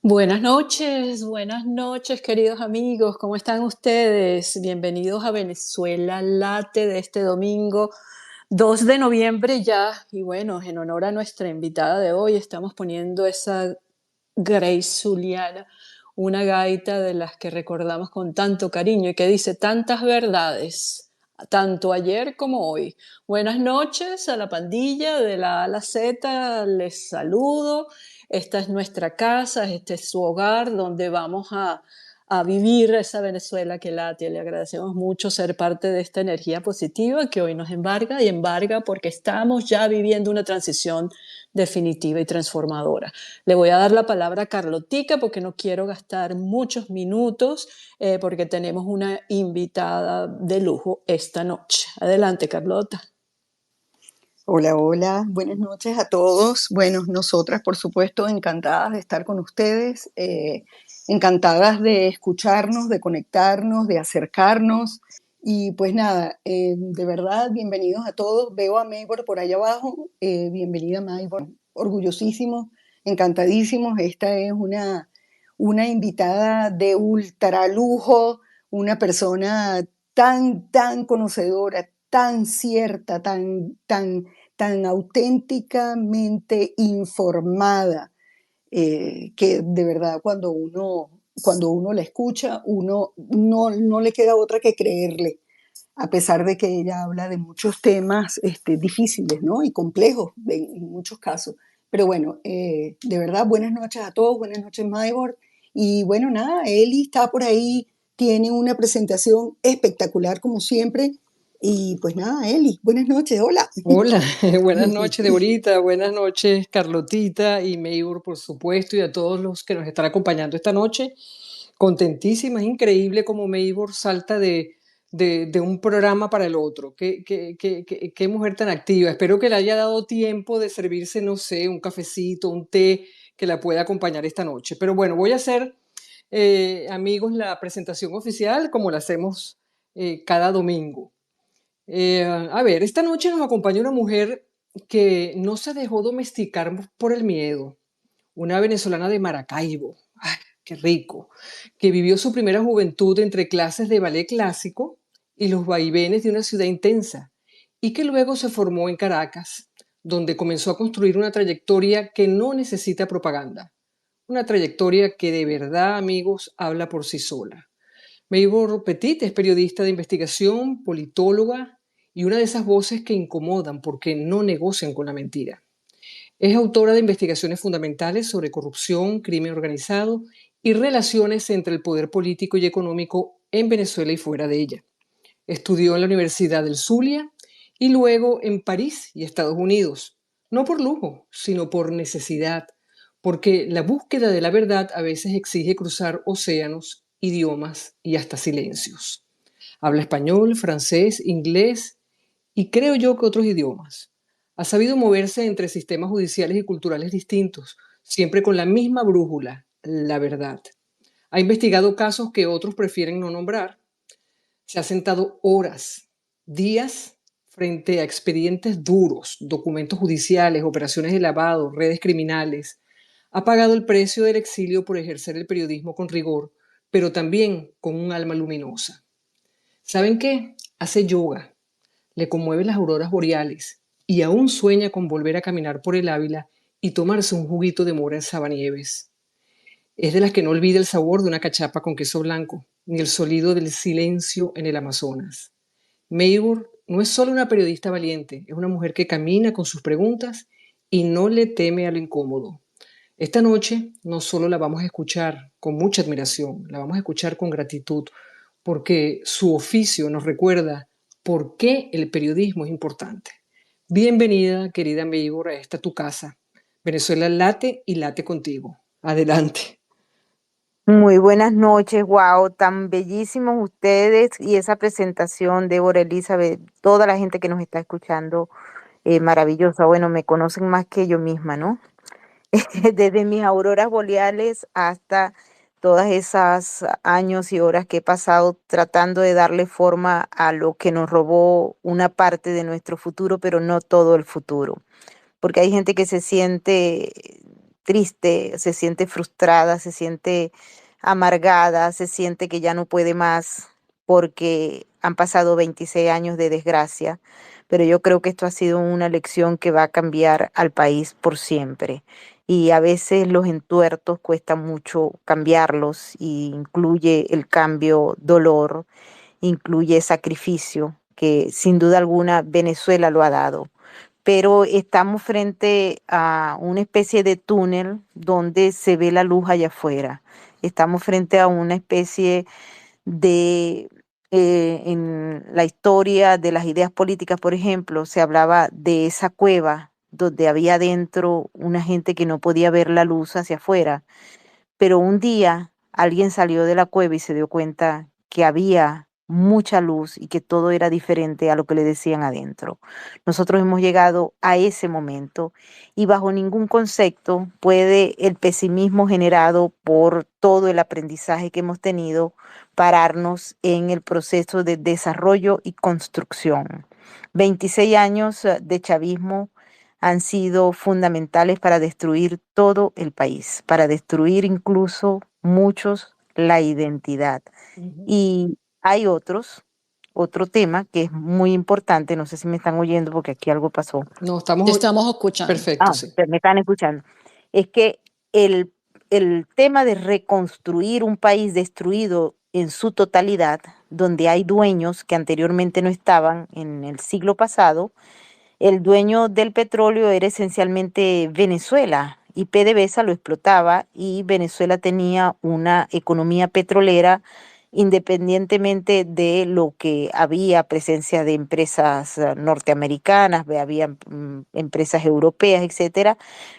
Buenas noches, queridos amigos. ¿Cómo están ustedes? Bienvenidos a Venezuela Late de este domingo, 2 de noviembre ya. Y bueno, en honor a nuestra invitada de hoy, estamos poniendo esa Grace Juliana, una gaita de las que recordamos con tanto cariño y que dice tantas verdades, tanto ayer como hoy. Buenas noches a la pandilla de la A a la Z, les saludo. Esta es nuestra casa, este es su hogar donde vamos a vivir esa Venezuela que late. Le agradecemos mucho ser parte de esta energía positiva que hoy nos embarga y embarga porque estamos ya viviendo una transición definitiva y transformadora. Le voy a dar la palabra a Carlotica porque no quiero gastar muchos minutos porque tenemos una invitada de lujo esta noche. Adelante, Carlota. Hola, hola, buenas noches a todos. Bueno, nosotras, por supuesto, encantadas de estar con ustedes, encantadas de escucharnos, de conectarnos, de acercarnos. Y pues nada, de verdad, bienvenidos a todos. Veo a Maybor por allá abajo. Bienvenida, Maybor. Orgullosísimos, encantadísimos. Esta es una invitada de ultra lujo, una persona tan conocedora, tan cierta, tan auténticamente informada, que de verdad cuando uno la escucha, uno no le queda otra que creerle, a pesar de que ella habla de muchos temas difíciles, ¿no? Y complejos en muchos casos. Pero bueno, de verdad, buenas noches a todos, buenas noches, Maybor. Y bueno, nada, Eli está por ahí, tiene una presentación espectacular como siempre. Y pues nada, Eli, buenas noches, hola. Hola, buenas noches, Deborita, buenas noches, Carlotita y Maybor, por supuesto, y a todos los que nos están acompañando esta noche. Contentísima, es increíble cómo Maybor salta de un programa para el otro. Qué mujer tan activa. Espero que le haya dado tiempo de servirse, no sé, un cafecito, un té que la pueda acompañar esta noche. Pero bueno, voy a hacer, amigos, la presentación oficial como la hacemos cada domingo. A ver, esta noche nos acompaña una mujer que no se dejó domesticar por el miedo, una venezolana de Maracaibo, ¡ay, qué rico!, que vivió su primera juventud entre clases de ballet clásico y los vaivenes de una ciudad intensa, y que luego se formó en Caracas, donde comenzó a construir una trayectoria que no necesita propaganda, una trayectoria que de verdad, amigos, habla por sí sola. Maybor Petit es periodista de investigación, politóloga y una de esas voces que incomodan porque no negocian con la mentira. Es autora de investigaciones fundamentales sobre corrupción, crimen organizado y relaciones entre el poder político y económico en Venezuela y fuera de ella. Estudió en la Universidad del Zulia y luego en París y Estados Unidos, no por lujo, sino por necesidad, porque la búsqueda de la verdad a veces exige cruzar océanos, idiomas y hasta silencios. Habla español, francés, inglés y creo yo que otros idiomas. Ha sabido moverse entre sistemas judiciales y culturales distintos, siempre con la misma brújula, la verdad. Ha investigado casos que otros prefieren no nombrar. Se ha sentado horas, días frente a expedientes duros, documentos judiciales, operaciones de lavado, redes criminales. Ha pagado el precio del exilio por ejercer el periodismo con rigor, pero también con un alma luminosa. ¿Saben qué? Hace yoga, le conmueven las auroras boreales y aún sueña con volver a caminar por el Ávila y tomarse un juguito de mora en Sabanieves. Es de las que no olvida el sabor de una cachapa con queso blanco, ni el sonido del silencio en el Amazonas. Maybor no es solo una periodista valiente, es una mujer que camina con sus preguntas y no le teme a lo incómodo. Esta noche no solo la vamos a escuchar con mucha admiración, la vamos a escuchar con gratitud, porque su oficio nos recuerda por qué el periodismo es importante. Bienvenida, querida Maybor, a esta tu casa. Venezuela late y late contigo. Adelante. Muy buenas noches, wow, tan bellísimos ustedes y esa presentación, Débora, Elizabeth, toda la gente que nos está escuchando, maravillosa. Bueno, me conocen más que yo misma, ¿no? Desde mis auroras boreales hasta todas esas años y horas que he pasado tratando de darle forma a lo que nos robó una parte de nuestro futuro, pero no todo el futuro. Porque hay gente que se siente triste, se siente frustrada, se siente amargada, se siente que ya no puede más porque han pasado 26 años de desgracia, pero yo creo que esto ha sido una lección que va a cambiar al país por siempre. Y a veces los entuertos cuesta mucho cambiarlos y incluye el cambio dolor, incluye sacrificio, que sin duda alguna Venezuela lo ha dado. Pero estamos frente a una especie de túnel donde se ve la luz allá afuera. Estamos frente a una especie de, en la historia de las ideas políticas, por ejemplo, se hablaba de esa cueva donde había dentro una gente que no podía ver la luz hacia afuera, pero un día alguien salió de la cueva y se dio cuenta que había mucha luz y que todo era diferente a lo que le decían adentro. Nosotros hemos llegado a ese momento y bajo ningún concepto puede el pesimismo generado por todo el aprendizaje que hemos tenido pararnos en el proceso de desarrollo y construcción. 26 años de chavismo han sido fundamentales para destruir todo el país, para destruir incluso muchos la identidad. Ujú. Y hay otro tema que es muy importante, no sé si me están oyendo porque aquí algo pasó. No, Te estamos estamos escuchando. perfecto, sí. Me están escuchando. Es que el, el tema de reconstruir un país destruido en su totalidad, donde hay dueños que anteriormente no estaban en el siglo pasado, el dueño del petróleo era esencialmente Venezuela y PDVSA lo explotaba y Venezuela tenía una economía petrolera independientemente de lo que había presencia de empresas norteamericanas, había empresas europeas, etcétera.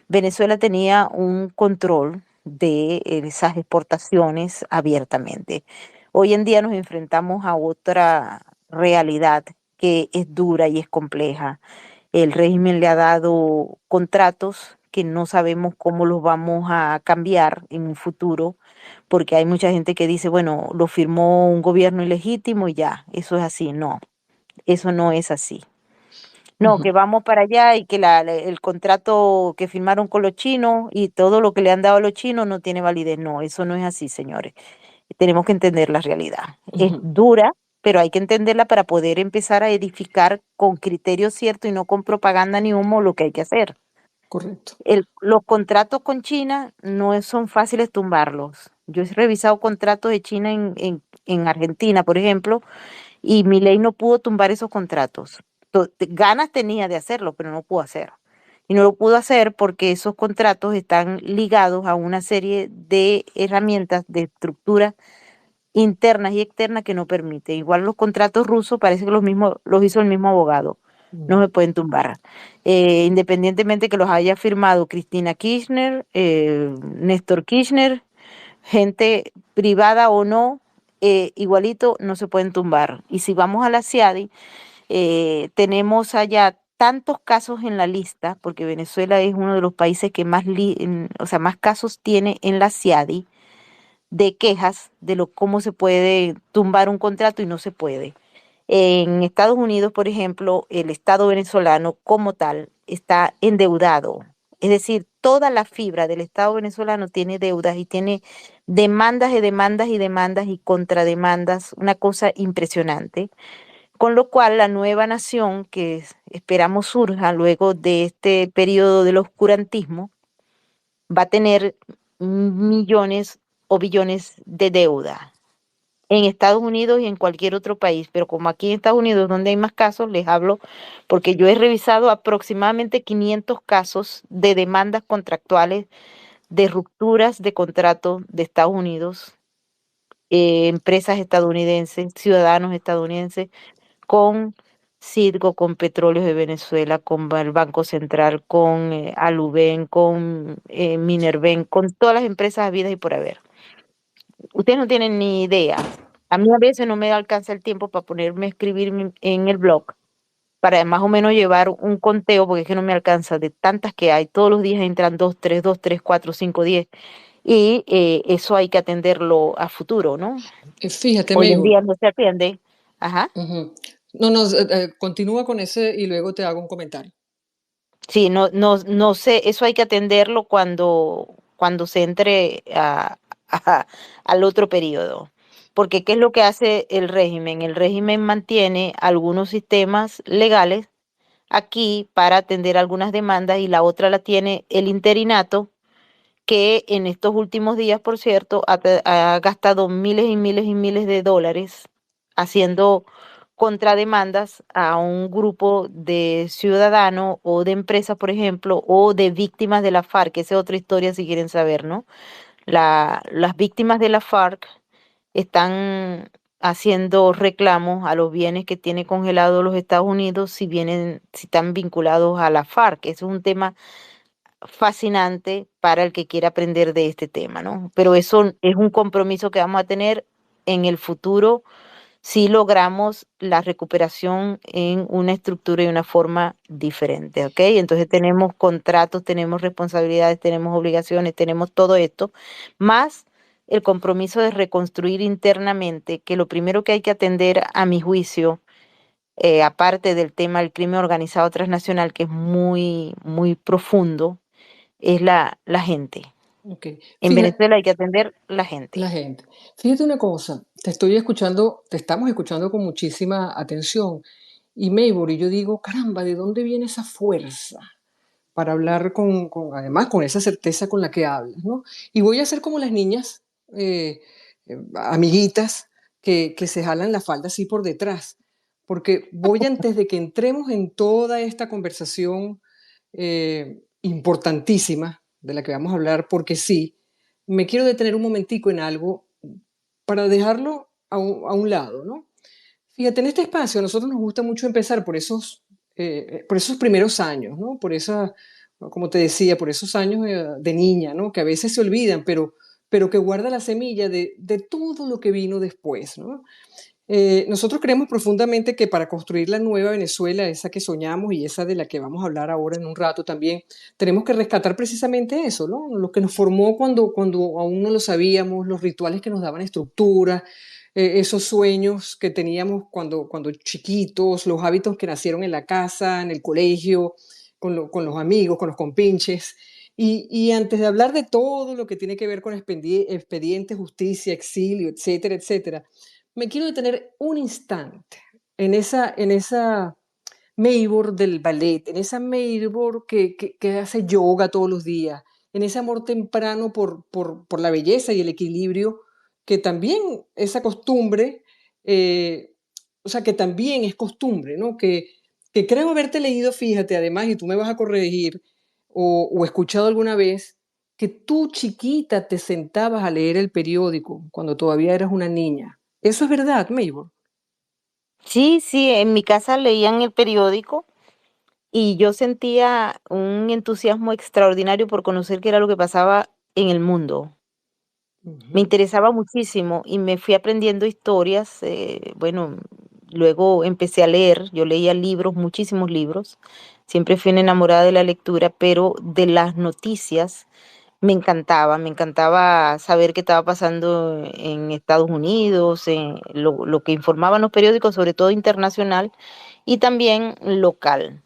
Venezuela tenía un control de esas exportaciones abiertamente. Hoy en día nos enfrentamos a otra realidad que es dura y es compleja. El régimen le ha dado contratos que no sabemos cómo los vamos a cambiar en un futuro, porque hay mucha gente que dice, bueno, lo firmó un gobierno ilegítimo y ya, eso es así. No, eso no es así. No, que Ujú. vamos para allá y que el contrato que firmaron con los chinos y todo lo que le han dado a los chinos no tiene validez. No, eso no es así, señores. Tenemos que entender la realidad. Es Ujú. dura, pero hay que entenderla para poder empezar a edificar con criterio cierto y no con propaganda ni humo lo que hay que hacer. Correcto. Los contratos con China no son fáciles tumbarlos. Yo he revisado contratos de China en Argentina, por ejemplo, y Milei no pudo tumbar esos contratos. Ganas tenía de hacerlo, pero no pudo hacer. Y no lo pudo hacer porque esos contratos están ligados a una serie de herramientas, de estructuras internas y externas que no permite. Igual los contratos rusos parece que los mismos los hizo el mismo abogado. No Mm. se pueden tumbar. Independientemente que los haya firmado Cristina Kirchner, Néstor Kirchner, gente privada o no, igualito no se pueden tumbar. Y si vamos a la CIADI, tenemos allá tantos casos en la lista, porque Venezuela es uno de los países que más, o sea, más casos tiene en la CIADI de quejas de cómo se puede tumbar un contrato y no se puede. En Estados Unidos, por ejemplo, el Estado venezolano como tal está endeudado. Es decir, toda la fibra del Estado venezolano tiene deudas y tiene demandas y demandas y demandas y contrademandas, una cosa impresionante. Con lo cual, la nueva nación que esperamos surja luego de este periodo del oscurantismo va a tener millones o billones de deuda en Estados Unidos y en cualquier otro país, pero como aquí en Estados Unidos donde hay más casos, les hablo porque yo he revisado aproximadamente 500 casos de demandas contractuales de rupturas de contrato de Estados Unidos, empresas estadounidenses, ciudadanos estadounidenses con Citgo, con Petróleos de Venezuela, con el Banco Central, con Aluben, con Minerven, con todas las empresas habidas y por haber. Ustedes no tienen ni idea. A mí a veces no me alcanza el tiempo para ponerme a escribir en el blog, para más o menos llevar un conteo, porque es que no me alcanza de tantas que hay. Todos los días entran dos, tres, cuatro, cinco, 10. Y eso hay que atenderlo a futuro, ¿no? Fíjate, Hoy en Maybor. día no se atiende. Ajá. Ujú. No, no, continúa con ese y luego te hago un comentario. Sí, no sé, eso hay que atenderlo cuando se entre a- al otro periodo. Porque ¿qué es lo que hace el régimen? El régimen mantiene algunos sistemas legales aquí para atender algunas demandas y la otra la tiene el interinato, que en estos últimos días, por cierto, ha gastado miles y miles y miles de dólares haciendo contrademandas a un grupo de ciudadanos o de empresas, por ejemplo, o de víctimas de la FARC. Esa es otra historia si quieren saber, ¿no? Las víctimas de la FARC están haciendo reclamos a los bienes que tiene congelados los Estados Unidos si están vinculados a la FARC. Eso es un tema fascinante para el que quiera aprender de este tema, ¿no? Pero eso es un compromiso que vamos a tener en el futuro si logramos la recuperación en una estructura y una forma diferente, ¿ok? Entonces tenemos contratos, tenemos responsabilidades, tenemos obligaciones, tenemos todo esto, más el compromiso de reconstruir internamente, que lo primero que hay que atender, a mi juicio, aparte del tema del crimen organizado transnacional, que es muy, muy profundo, es la gente. Ok. En Fíjate, Venezuela hay que atender la gente. la gente. Fíjate una cosa, te estamos escuchando con muchísima atención. Y Maybor, y yo digo, caramba, ¿de dónde viene esa fuerza para hablar además, con esa certeza con la que hablas, ¿no? Y voy a ser como las niñas, amiguitas, que se jalan la falda así por detrás, porque voy antes de que entremos en toda esta conversación importantísima de la que vamos a hablar, porque sí, me quiero detener un momentico en algo para dejarlo a un lado, ¿no? Fíjate, en este espacio a nosotros nos gusta mucho empezar por esos primeros años, ¿no? Por esa, como te decía, por esos años de niña, ¿no? Que a veces se olvidan, pero que guarda la semilla de todo lo que vino después, ¿no? Nosotros creemos profundamente que para construir la nueva Venezuela, esa que soñamos y esa de la que vamos a hablar ahora en un rato también, tenemos que rescatar precisamente eso, ¿no? Lo que nos formó cuando aún no lo sabíamos, los rituales que nos daban estructura, esos sueños que teníamos cuando chiquitos, los hábitos que nacieron en la casa, en el colegio, con los amigos, con los compinches. Y antes de hablar de todo lo que tiene que ver con expediente, justicia, exilio, etcétera, etcétera, me quiero detener un instante en esa Maybor del ballet, en esa Maybor que hace yoga todos los días, en ese amor temprano por la belleza y el equilibrio, que también esa costumbre, eh, o sea, que también es costumbre, ¿no? Que creo haberte leído, fíjate, además, y tú me vas a corregir, o escuchado alguna vez, que tú chiquita te sentabas a leer el periódico cuando todavía eras una niña. Eso es verdad, Maybor. Sí, sí, en mi casa leían el periódico y yo sentía un entusiasmo extraordinario por conocer qué era lo que pasaba en el mundo. Me Ujú, interesaba muchísimo y me fui aprendiendo historias. Bueno, luego empecé a leer, yo leía libros, muchísimos libros. Siempre fui una enamorada de la lectura, pero de las noticias me encantaba saber qué estaba pasando en Estados Unidos, en lo que informaban los periódicos, sobre todo internacional y también local.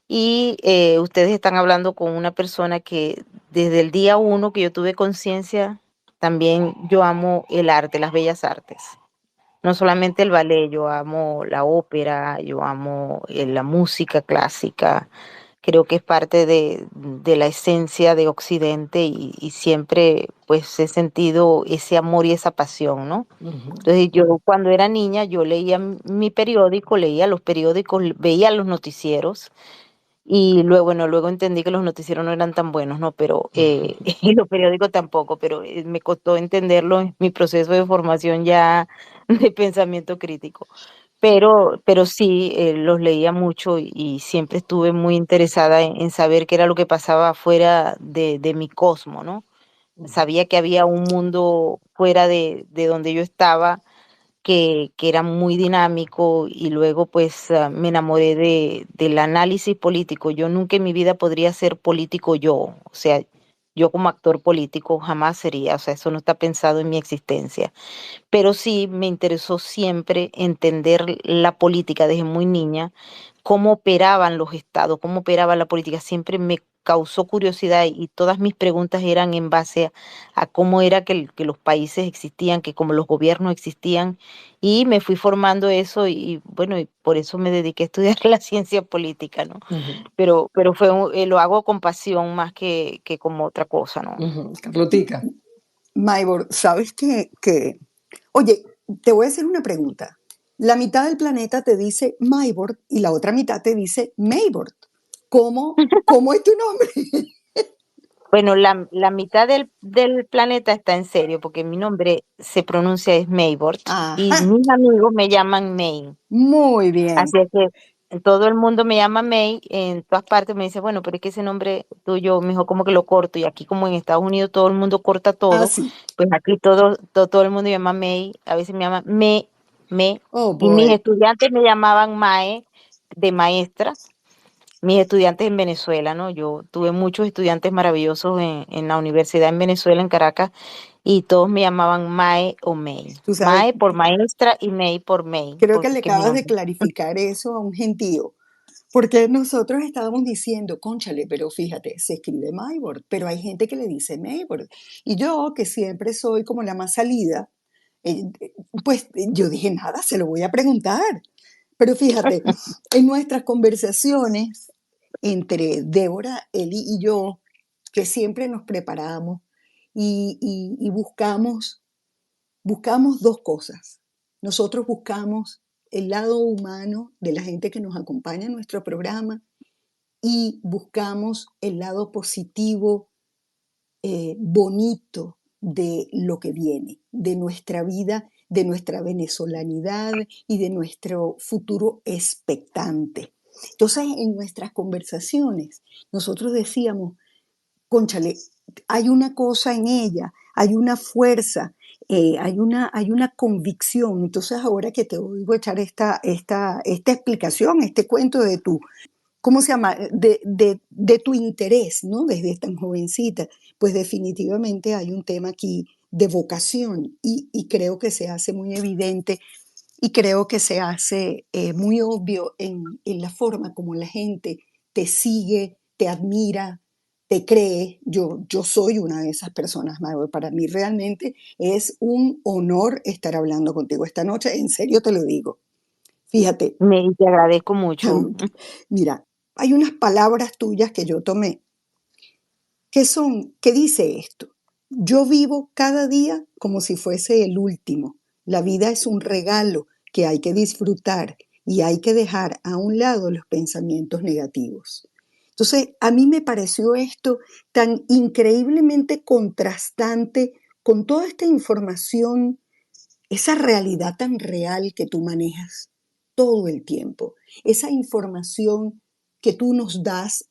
Y ustedes están hablando con una persona que desde el día uno que yo tuve conciencia, también yo amo el arte, las bellas artes. No solamente el ballet, yo amo la ópera, yo amo la música clásica. Creo que es parte de la esencia de Occidente y siempre pues he sentido ese amor y esa pasión, ¿no? ujú. Entonces yo cuando era niña yo leía mi periódico, leía los periódicos, veía los noticieros y luego, bueno, luego entendí que los noticieros no eran tan buenos, ¿no? Pero, y los periódicos tampoco, pero me costó entenderlo en mi proceso de formación ya de pensamiento crítico. Pero sí, los leía mucho y siempre estuve muy interesada en saber qué era lo que pasaba fuera de mi cosmo, ¿no? Sabía que había un mundo fuera de donde yo estaba que era muy dinámico y luego pues me enamoré del análisis político. Yo nunca en mi vida podría ser político yo, o sea, yo como actor político jamás sería, o sea, eso no está pensado en mi existencia. Pero sí me interesó siempre entender la política desde muy niña cómo operaban los estados, cómo operaba la política. Siempre me causó curiosidad y todas mis preguntas eran en base a cómo era que los países existían, que como los gobiernos existían, y me fui formando eso y bueno, y por eso me dediqué a estudiar la ciencia política, ¿no? Ujú, Pero lo hago con pasión más que como otra cosa, ¿no? ujú. Carlotica. Maybor, ¿sabes que... Oye, te voy a hacer una pregunta. La mitad del planeta te dice Maybor y la otra mitad te dice Maybor. ¿Cómo es tu nombre? Bueno, la mitad del planeta está en serio, porque mi nombre se pronuncia es Maybort y Ajá, mis amigos me llaman May. muy bien. Así es que todo el mundo me llama May, en todas partes me dice, bueno, pero es que ese nombre tuyo, mejor como que lo corto, y aquí como en Estados Unidos todo el mundo corta Ah, todo, sí. pues aquí todo el mundo llama May, a veces me llama Me, Oh, y mis boy. estudiantes me llamaban Mae, de maestra, mis estudiantes en Venezuela, ¿no? Yo tuve muchos estudiantes maravillosos en la universidad en Venezuela, en Caracas, y todos me llamaban Mae o May. Tú sabes, Mae por maestra y May por May, creo que porque le es que es mi acabas de nombre. clarificar eso a un gentío. Porque nosotros estábamos diciendo, cónchale, pero fíjate, se escribe Maybor, pero hay gente que le dice Maybor. Y yo, que siempre soy como la más salida, pues yo dije, nada, se lo voy a preguntar. Pero fíjate, en nuestras conversaciones entre Débora, Eli y yo, que siempre nos preparamos y buscamos dos cosas. Nosotros buscamos el lado humano de la gente que nos acompaña en nuestro programa y buscamos el lado positivo, bonito de lo que viene, de nuestra vida, de nuestra venezolanidad y de nuestro futuro expectante. Entonces, en nuestras conversaciones, nosotros decíamos, cónchale, hay una cosa en ella, hay una fuerza, hay una convicción. Entonces, ahora que te oigo echar esta explicación, este cuento de tu, ¿cómo se llama? De tu interés, ¿no? Desde tan jovencita, pues definitivamente hay un tema aquí de vocación y creo que se hace muy evidente y creo que se hace muy obvio en la forma como la gente te sigue, te admira, te cree. Yo soy una de esas personas, Manuel. Para mí realmente es un honor estar hablando contigo esta noche. En serio te lo digo. Fíjate, Y te agradezco mucho. mira, hay unas palabras tuyas que yo tomé que dice esto. Yo vivo cada día como si fuese el último. La vida es un regalo que hay que disfrutar y hay que dejar a un lado los pensamientos negativos. Entonces, a mí me pareció esto tan increíblemente contrastante con toda esta información, esa realidad tan real que tú manejas todo el tiempo, esa información que tú nos das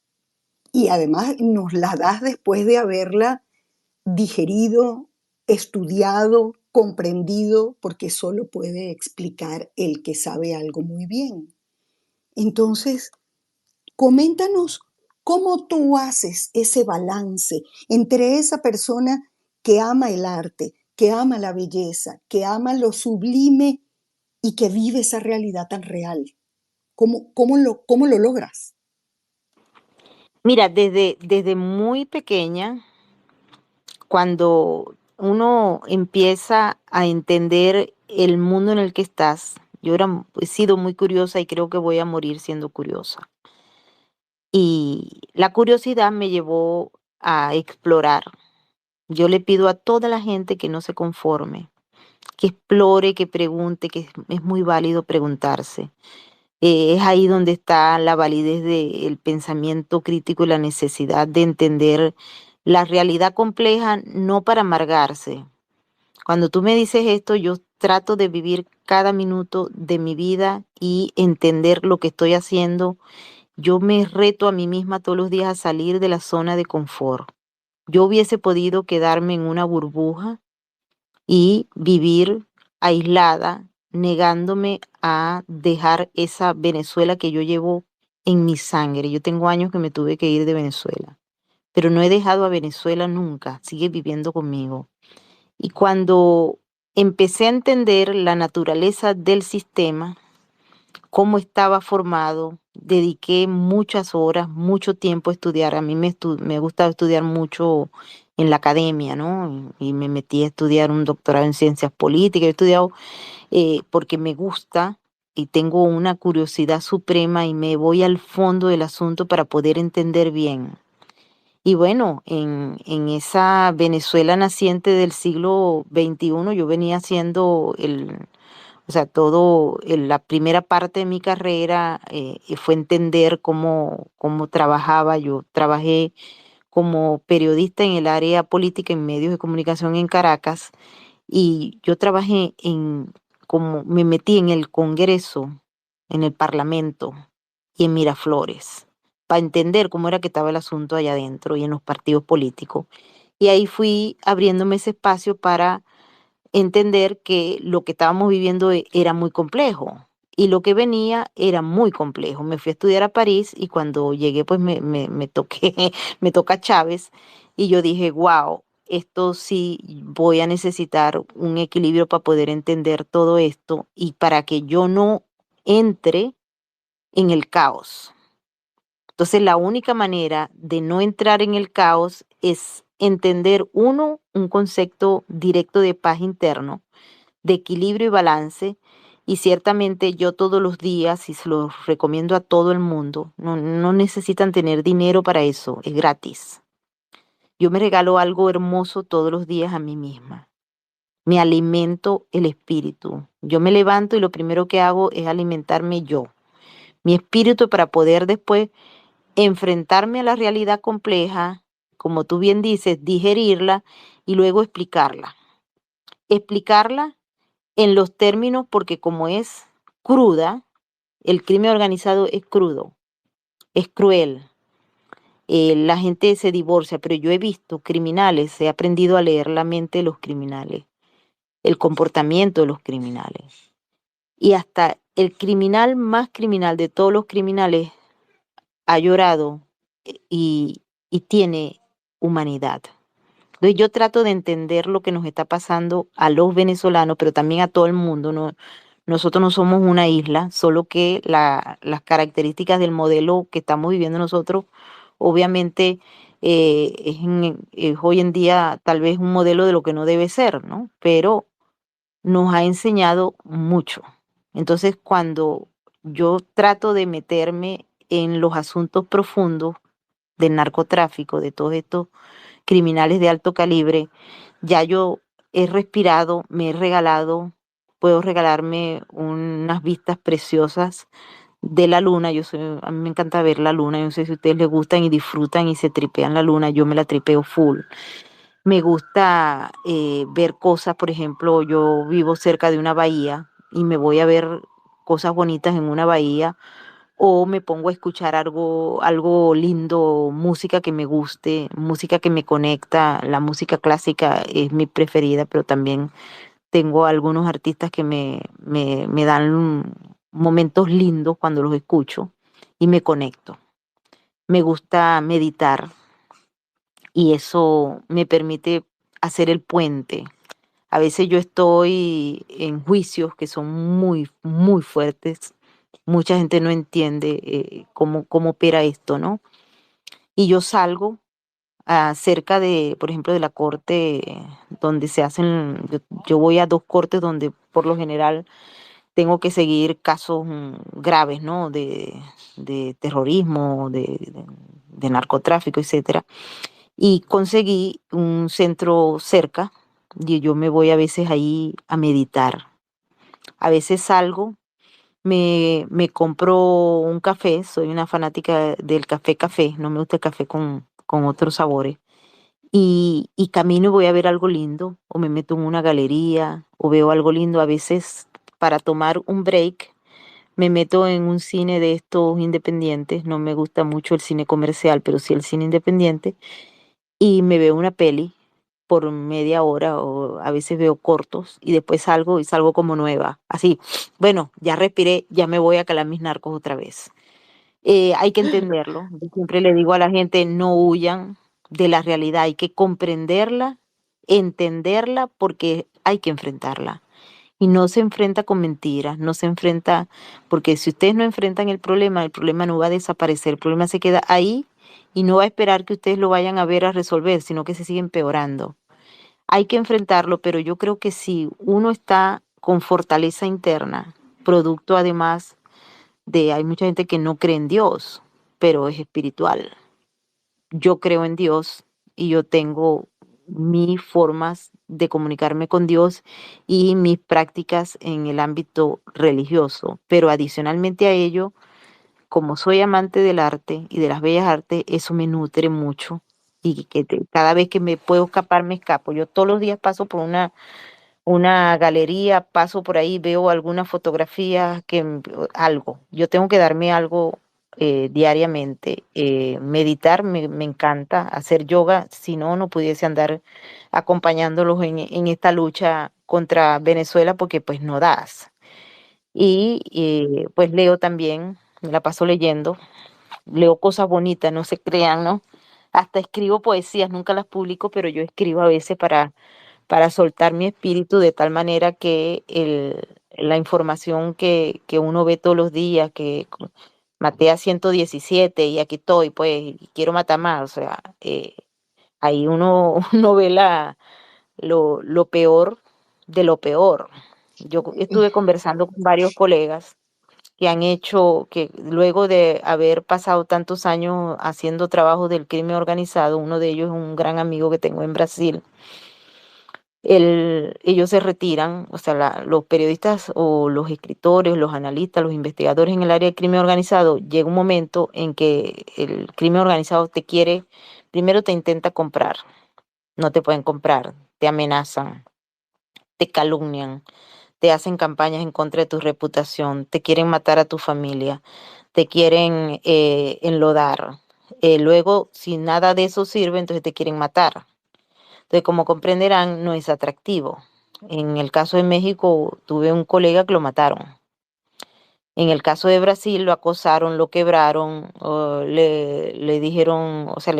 y además nos la das después de haberla digerido, estudiado, comprendido, porque solo puede explicar el que sabe algo muy bien. Entonces, coméntanos cómo tú haces ese balance entre esa persona que ama el arte, que ama la belleza, que ama lo sublime y que vive esa realidad tan real. ¿Cómo lo logras? Mira, desde muy pequeña, cuando uno empieza a entender el mundo en el que estás, he sido muy curiosa y creo que voy a morir siendo curiosa. Y la curiosidad me llevó a explorar. Yo le pido a toda la gente que no se conforme, que explore, que pregunte, que es muy válido preguntarse. Es ahí donde está la validez del pensamiento crítico y la necesidad de entender la realidad compleja, no para amargarse. Cuando tú me dices esto, yo trato de vivir cada minuto de mi vida y entender lo que estoy haciendo. Yo me reto a mí misma todos los días a salir de la zona de confort. Yo hubiese podido quedarme en una burbuja y vivir aislada, negándome a dejar esa Venezuela que yo llevo en mi sangre. Yo tengo años que me tuve que ir de Venezuela, pero no he dejado a Venezuela nunca, sigue viviendo conmigo. Y cuando empecé a entender la naturaleza del sistema, cómo estaba formado. Dediqué muchas horas, mucho tiempo a estudiar. A mí me gusta estudiar mucho en la academia, ¿no? Y me metí a estudiar un doctorado en ciencias políticas. He estudiado porque me gusta y tengo una curiosidad suprema y me voy al fondo del asunto para poder entender bien. Y bueno, en esa Venezuela naciente del siglo XXI, yo venía haciendo o sea, la primera parte de mi carrera fue entender cómo trabajaba. Yo trabajé como periodista en el área política en medios de comunicación en Caracas y yo trabajé como me metí en el Congreso, en el Parlamento y en Miraflores, para entender cómo era que estaba el asunto allá adentro y en los partidos políticos. Y ahí fui abriéndome ese espacio para entender que lo que estábamos viviendo era muy complejo y lo que venía era muy complejo. Me fui a estudiar a París y cuando llegué pues me toqué, me toca Chávez y yo dije, wow, esto sí voy a necesitar un equilibrio para poder entender todo esto y para que yo no entre en el caos. Entonces, la única manera de no entrar en el caos es entender, uno, un concepto directo de paz interno, de equilibrio y balance. Y ciertamente yo todos los días, y se los recomiendo a todo el mundo, no necesitan tener dinero para eso, es gratis. Yo me regalo algo hermoso todos los días a mí misma. Me alimento el espíritu. Yo me levanto y lo primero que hago es alimentarme yo, mi espíritu, para poder después enfrentarme a la realidad compleja, como tú bien dices, digerirla y luego explicarla. Explicarla en los términos porque como es cruda, el crimen organizado es crudo, es cruel. La gente se divorcia, pero yo he visto criminales, he aprendido a leer la mente de los criminales, el comportamiento de los criminales. Y hasta el criminal más criminal de todos los criminales ha llorado y tiene humanidad. Entonces yo trato de entender lo que nos está pasando a los venezolanos, pero también a todo el mundo. ¿No? Nosotros no somos una isla, solo que las características del modelo que estamos viviendo nosotros, obviamente es hoy en día tal vez un modelo de lo que no debe ser, ¿no? Pero nos ha enseñado mucho. Entonces, cuando yo trato de meterme en los asuntos profundos del narcotráfico, de todos estos criminales de alto calibre, ya yo he respirado, me he regalado, puedo regalarme unas vistas preciosas de la luna. A mí me encanta ver la luna, yo no sé si a ustedes les gustan y disfrutan y se tripean la luna, yo me la tripeo full. Me gusta ver cosas, por ejemplo, yo vivo cerca de una bahía y me voy a ver cosas bonitas en una bahía o me pongo a escuchar algo lindo, música que me guste, música que me conecta. La música clásica es mi preferida, pero también tengo algunos artistas que me dan momentos lindos cuando los escucho y me conecto. Me gusta meditar y eso me permite hacer el puente. A veces yo estoy en juicios que son muy, muy fuertes. Mucha gente no entiende cómo opera esto, ¿no? Y yo salgo cerca de, por ejemplo, de la corte donde se hacen, yo voy a dos cortes donde por lo general tengo que seguir casos graves, ¿no? De terrorismo, de narcotráfico, etcétera. Y conseguí un centro cerca y yo me voy a veces ahí a meditar. A veces salgo, me compro un café, soy una fanática del café, no me gusta el café con otros sabores. Y camino y voy a ver algo lindo, o me meto en una galería, o veo algo lindo. A veces, para tomar un break, me meto en un cine de estos independientes. No me gusta mucho el cine comercial, pero sí el cine independiente. Y me veo una peli por media hora, o a veces veo cortos, y después salgo y salgo como nueva. Así, bueno, ya respiré, ya me voy a calar mis narcos otra vez. Hay que entenderlo. Yo siempre le digo a la gente, no huyan de la realidad, hay que comprenderla, entenderla, porque hay que enfrentarla. y no se enfrenta con mentiras, no se enfrenta, porque si ustedes no enfrentan el problema no va a desaparecer, el problema se queda ahí y no va a esperar que ustedes lo vayan a ver a resolver, sino que se sigue empeorando. Hay que enfrentarlo, pero yo creo que si uno está con fortaleza interna, producto además de, hay mucha gente que no cree en Dios, pero es espiritual. Yo creo en Dios y yo tengo mis formas de comunicarme con Dios y mis prácticas en el ámbito religioso, pero adicionalmente a ello, como soy amante del arte y de las bellas artes, eso me nutre mucho y cada vez que me puedo escapar, me escapo. Yo todos los días paso por una galería, paso por ahí, veo alguna fotografía, algo. Yo tengo que darme algo diariamente. Meditar me encanta, hacer yoga, si no, no pudiese andar acompañándolos en esta lucha contra Venezuela porque pues no das. Y pues leo también, me la paso leyendo, leo cosas bonitas, no se crean, ¿no? Hasta escribo poesías, nunca las publico, pero yo escribo a veces para soltar mi espíritu de tal manera que la información que uno ve todos los días, maté a 117 y aquí estoy, pues, y quiero matar más, o sea, ahí uno, uno ve lo peor de lo peor. Yo estuve conversando con varios colegas que han hecho, que luego de haber pasado tantos años haciendo trabajo del crimen organizado, uno de ellos es un gran amigo que tengo en Brasil. Ellos se retiran, o sea, los periodistas o los escritores, los analistas, los investigadores en el área del crimen organizado, llega un momento en que el crimen organizado te quiere, primero te intenta comprar, no te pueden comprar, te amenazan, te calumnian, te hacen campañas en contra de tu reputación, te quieren matar a tu familia, te quieren enlodar. Luego, si nada de eso sirve, entonces te quieren matar. Entonces, como comprenderán, no es atractivo. En el caso de México, tuve un colega que lo mataron. En el caso de Brasil, lo acosaron, lo quebraron, o le dijeron, o sea,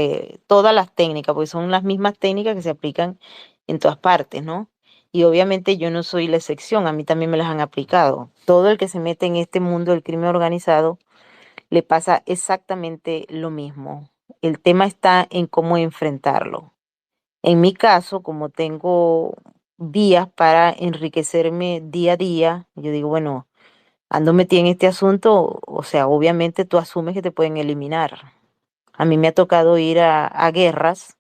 todas las técnicas, porque son las mismas técnicas que se aplican en todas partes, ¿no? Y obviamente yo no soy la excepción, a mí también me las han aplicado. Todo el que se mete en este mundo del crimen organizado le pasa exactamente lo mismo. El tema está en cómo enfrentarlo. En mi caso, como tengo vías para enriquecerme día a día, yo digo, bueno, ando metida en este asunto, o sea, obviamente tú asumes que te pueden eliminar. A mí me ha tocado ir a guerras.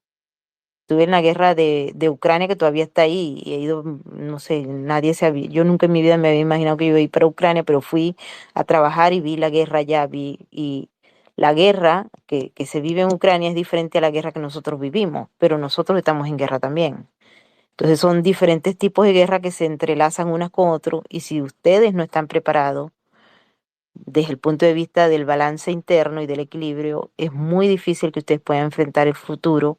Estuve en la guerra de Ucrania que todavía está ahí y he ido, no sé, nadie se había, yo nunca en mi vida me había imaginado que yo iba a ir para Ucrania, pero fui a trabajar y vi la guerra allá, y la guerra que se vive en Ucrania es diferente a la guerra que nosotros vivimos, pero nosotros estamos en guerra también. Entonces son diferentes tipos de guerra que se entrelazan unas con otros y si ustedes no están preparados desde el punto de vista del balance interno y del equilibrio, es muy difícil que ustedes puedan enfrentar el futuro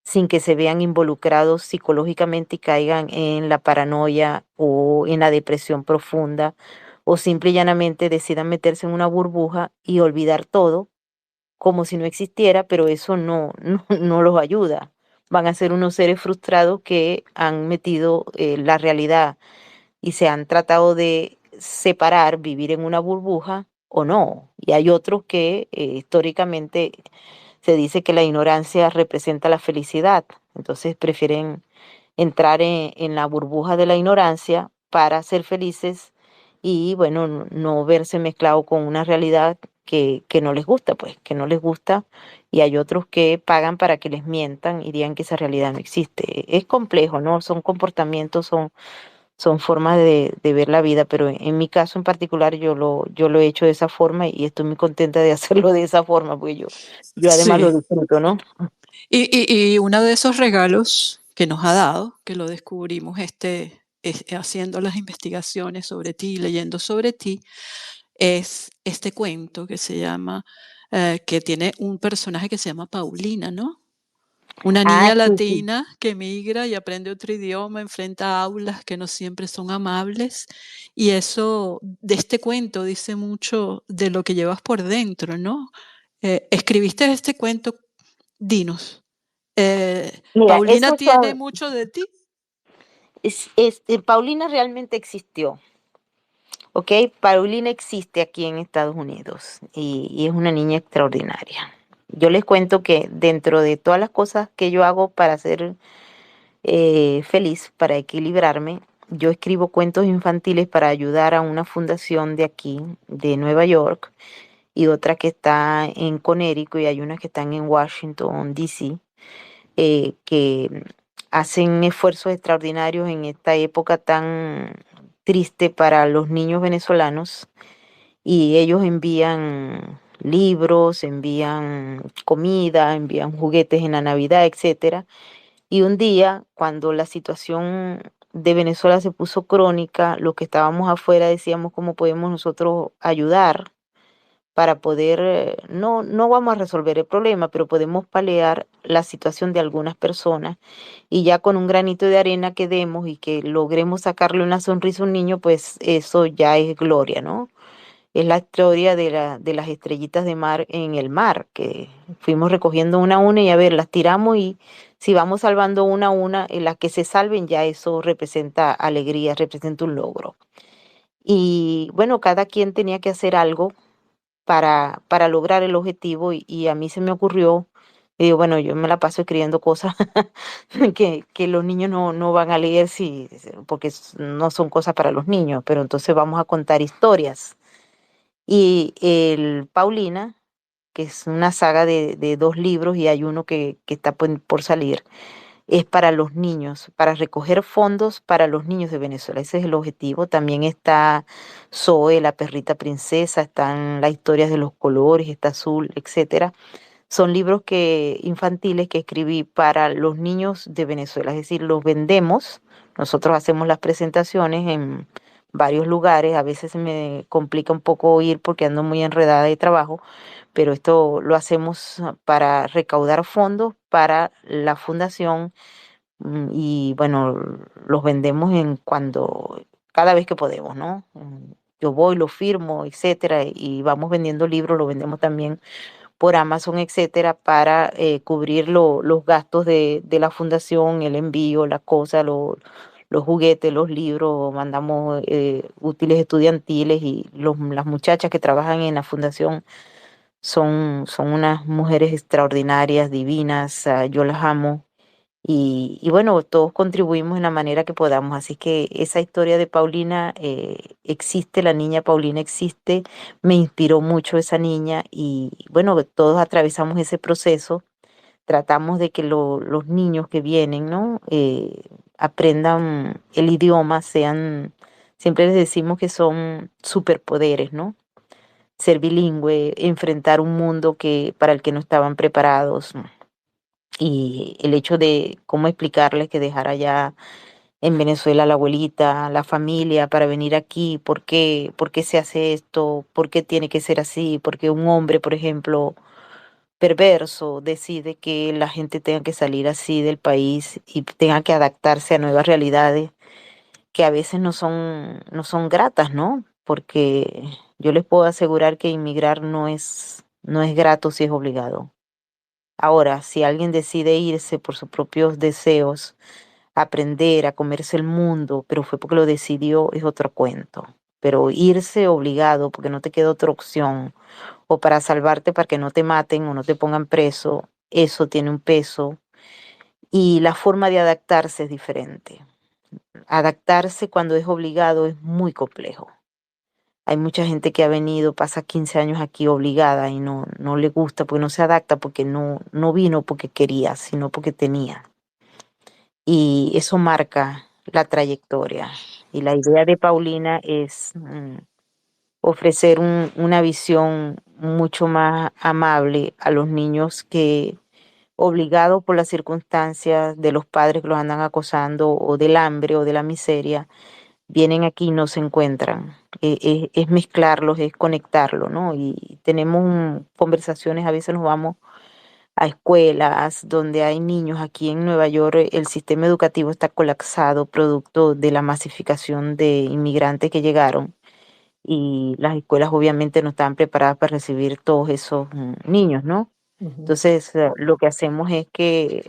sin que se vean involucrados psicológicamente y caigan en la paranoia o en la depresión profunda o simple y llanamente decidan meterse en una burbuja y olvidar todo como si no existiera, pero eso no los ayuda. Van a ser unos seres frustrados que han metido la realidad y se han tratado de separar, vivir en una burbuja o no. Y hay otros que históricamente se dice que la ignorancia representa la felicidad, entonces prefieren entrar en la burbuja de la ignorancia para ser felices y bueno, no verse mezclado con una realidad que no les gusta, pues, que no les gusta, y hay otros que pagan para que les mientan y digan que esa realidad no existe. Es complejo, ¿no? Son comportamientos, son formas de ver la vida, pero en mi caso en particular yo lo he hecho de esa forma y estoy muy contenta de hacerlo de esa forma, porque yo además lo Sí. disfruto, ¿no? Y uno de esos regalos que nos ha dado, que lo descubrimos haciendo las investigaciones sobre ti, leyendo sobre ti, es este cuento que se llama, que tiene un personaje que se llama Paulina, ¿no? Una Ah, niña sí, sí. latina que migra y aprende otro idioma, enfrenta aulas que no siempre son amables, y eso de este cuento dice mucho de lo que llevas por dentro, ¿no? Escribiste este cuento, dinos, Mira, ¿Paulina tiene mucho de ti? Paulina realmente existió, ¿ok? Paulina existe aquí en Estados Unidos y es una niña extraordinaria. Yo les cuento que dentro de todas las cosas que yo hago para ser feliz, para equilibrarme, yo escribo cuentos infantiles para ayudar a una fundación de aquí, de Nueva York, y otra que está en Connecticut, y hay unas que están en Washington, D.C., que hacen esfuerzos extraordinarios en esta época tan triste para los niños venezolanos, y ellos envían libros, envían comida, envían juguetes en la Navidad, etcétera. Y un día, cuando la situación de Venezuela se puso crónica, los que estábamos afuera decíamos cómo podemos nosotros ayudar para poder, no vamos a resolver el problema, pero podemos paliar la situación de algunas personas, y ya con un granito de arena que demos y que logremos sacarle una sonrisa a un niño, pues eso ya es gloria, ¿no? Es la historia de las estrellitas de mar en el mar, que fuimos recogiendo una a una y a ver, las tiramos, y si vamos salvando una a una, las que se salven, ya eso representa alegría, representa un logro. Y bueno, cada quien tenía que hacer algo para lograr el objetivo, y a mí se me ocurrió, digo, bueno, yo me la paso escribiendo cosas que los niños no van a leer, porque no son cosas para los niños, pero entonces vamos a contar historias. Y el Paulina, que es una saga de 2 libros, y hay uno que está por salir, es para los niños, para recoger fondos para los niños de Venezuela. Ese es el objetivo. También está Zoe, la perrita princesa, están las historias de los colores, está Azul, etcétera. Son libros infantiles que escribí para los niños de Venezuela, es decir, los vendemos. Nosotros hacemos las presentaciones en varios lugares. A veces se me complica un poco ir porque ando muy enredada de trabajo, pero esto lo hacemos para recaudar fondos para la fundación. Y bueno, los vendemos cada vez que podemos, ¿no? Yo voy, lo firmo, etcétera, y vamos vendiendo libros, lo vendemos también por Amazon, etcétera, para cubrir los gastos de la fundación, el envío, las cosas, los juguetes, los libros, mandamos útiles estudiantiles, y las muchachas que trabajan en la fundación son unas mujeres extraordinarias, divinas, yo las amo. Y bueno, todos contribuimos en la manera que podamos. Así que esa historia de Paulina existe, la niña Paulina existe, me inspiró mucho esa niña, y bueno, todos atravesamos ese proceso. Tratamos de que los niños que vienen, ¿no? Aprendan el idioma, siempre les decimos que son superpoderes, ¿no? Ser bilingüe, enfrentar un mundo para el que no estaban preparados, y el hecho de cómo explicarles que dejar allá en Venezuela a la abuelita, la familia, para venir aquí, por qué se hace esto, por qué tiene que ser así, porque un hombre, por ejemplo, perverso, decide que la gente tenga que salir así del país y tenga que adaptarse a nuevas realidades que a veces no son gratas, ¿no? Porque yo les puedo asegurar que inmigrar no es grato si es obligado. Ahora, si alguien decide irse por sus propios deseos, aprender a comerse el mundo, pero fue porque lo decidió, es otro cuento. Pero irse obligado porque no te queda otra opción, o para salvarte, para que no te maten o no te pongan preso, eso tiene un peso, y la forma de adaptarse es diferente. Adaptarse cuando es obligado es muy complejo. Hay mucha gente que ha venido, pasa 15 años aquí obligada, y no le gusta porque no se adapta, porque no vino porque quería, sino porque tenía. Y eso marca la trayectoria. Y la idea de Paulina es ofrecer una visión mucho más amable a los niños que, obligados por las circunstancias de los padres que los andan acosando, o del hambre o de la miseria, vienen aquí y no se encuentran. Es mezclarlos, es conectarlos, ¿no? Y tenemos conversaciones, a veces nos vamos a escuelas donde hay niños. Aquí en Nueva York el sistema educativo está colapsado producto de la masificación de inmigrantes que llegaron, y las escuelas obviamente no estaban preparadas para recibir todos esos niños, ¿no? Ujú. Entonces, lo que hacemos es que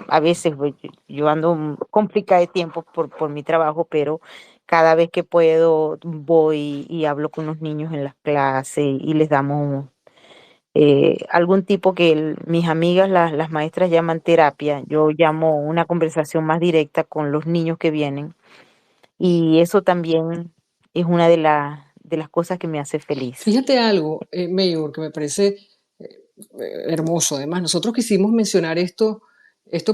a veces pues, yo ando complicada de tiempo por mi trabajo, pero cada vez que puedo voy y hablo con los niños en las clases y les damos algún tipo que mis amigas, las maestras llaman terapia. Yo llamo una conversación más directa con los niños que vienen y eso también es una de las cosas que me hace feliz. Fíjate algo, Mayor, que me parece hermoso. Además, nosotros quisimos mencionar esto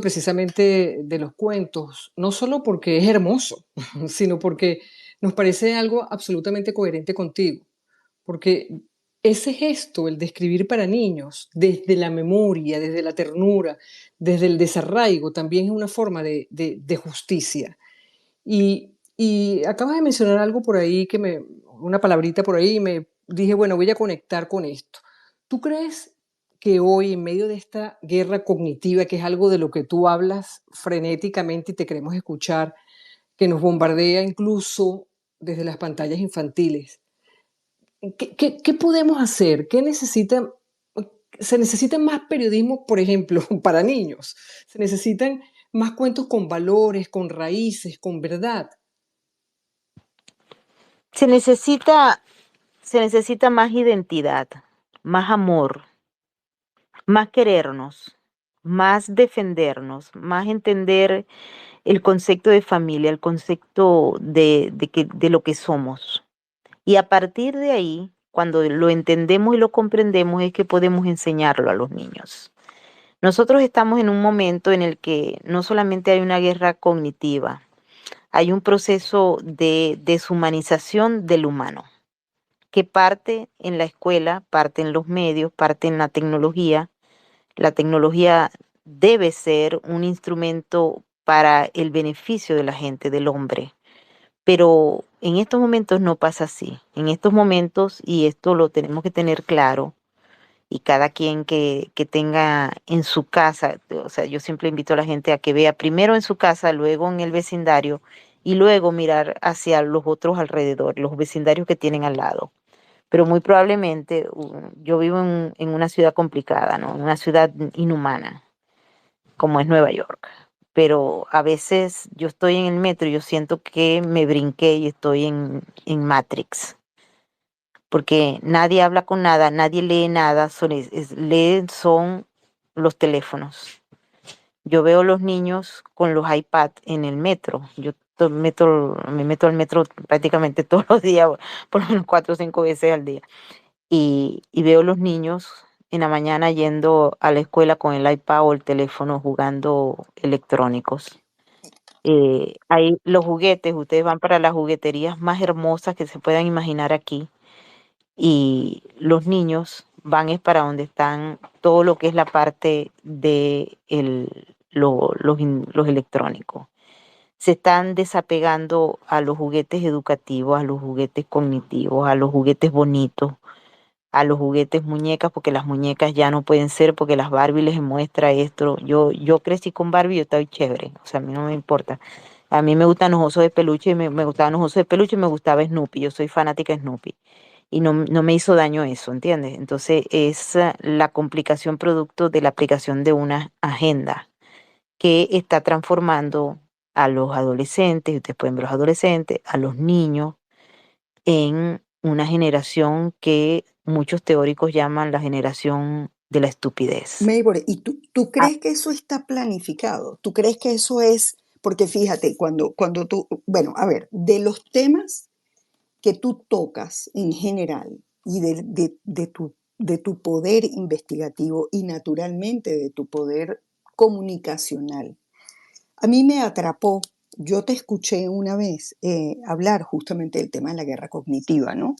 precisamente de los cuentos, no solo porque es hermoso, sino porque nos parece algo absolutamente coherente contigo. Porque ese gesto, el de escribir para niños, desde la memoria, desde la ternura, desde el desarraigo, también es una forma de justicia. Y acabas de mencionar algo por ahí, una palabrita por ahí, y me dije, bueno, voy a conectar con esto. ¿Tú crees que hoy, en medio de esta guerra cognitiva, que es algo de lo que tú hablas frenéticamente y te queremos escuchar, que nos bombardea incluso desde las pantallas infantiles, ¿qué podemos hacer? Se necesita más periodismo, por ejemplo, para niños. Se necesitan más cuentos con valores, con raíces, con verdad. Se necesita, se necesita más identidad, más amor, más querernos, más defendernos, más entender el concepto de familia, el concepto de lo que somos. Y a partir de ahí, cuando lo entendemos y lo comprendemos, es que podemos enseñarlo a los niños. Nosotros estamos en un momento en el que no solamente hay una guerra cognitiva, hay un proceso de deshumanización del humano, que parte en la escuela, parte en los medios, parte en la tecnología. La tecnología debe ser un instrumento para el beneficio de la gente, del hombre. Pero en estos momentos no pasa así. En estos momentos, y esto lo tenemos que tener claro, y cada quien que tenga en su casa, o sea, yo siempre invito a la gente a que vea primero en su casa, luego en el vecindario, y luego mirar hacia los otros alrededor, los vecindarios que tienen al lado. Pero muy probablemente yo vivo en una ciudad complicada, ¿no? En una ciudad inhumana, como es Nueva York. Pero a veces yo estoy en el metro y yo siento que me brinqué y estoy en Matrix, porque nadie habla con nada, nadie lee nada, leen son los teléfonos. Yo veo los niños con los iPad en el metro. Me meto al metro prácticamente todos los días, por lo menos 4 o 5 veces al día. Y veo los niños en la mañana yendo a la escuela con el iPad o el teléfono jugando electrónicos. Hay los juguetes, ustedes van para las jugueterías más hermosas que se puedan imaginar aquí y los niños van es para donde están todo lo que es la parte de los electrónicos. Se están desapegando a los juguetes educativos, a los juguetes cognitivos, a los juguetes bonitos, a los juguetes muñecas, porque las muñecas ya no pueden ser, porque las Barbie les muestra esto. Yo crecí con Barbie, yo estaba chévere, o sea, a mí no me importa. A mí me gustan los osos de peluche, me gustaban los osos de peluche y me gustaba Snoopy, yo soy fanática de Snoopy. Y no me hizo daño eso, ¿entiendes? Entonces es la complicación producto de la aplicación de una agenda que está transformando a los adolescentes, ustedes pueden ver los adolescentes, a los niños, en una generación que muchos teóricos llaman la generación de la estupidez. Maybor, ¿y tú Ah, crees que eso está planificado? ¿Tú crees que eso es, porque fíjate, cuando tú, bueno, a ver, de los temas que tú tocas en general y de tu poder investigativo y naturalmente de tu poder comunicacional, a mí me atrapó, yo te escuché una vez hablar justamente del tema de la guerra cognitiva, ¿no?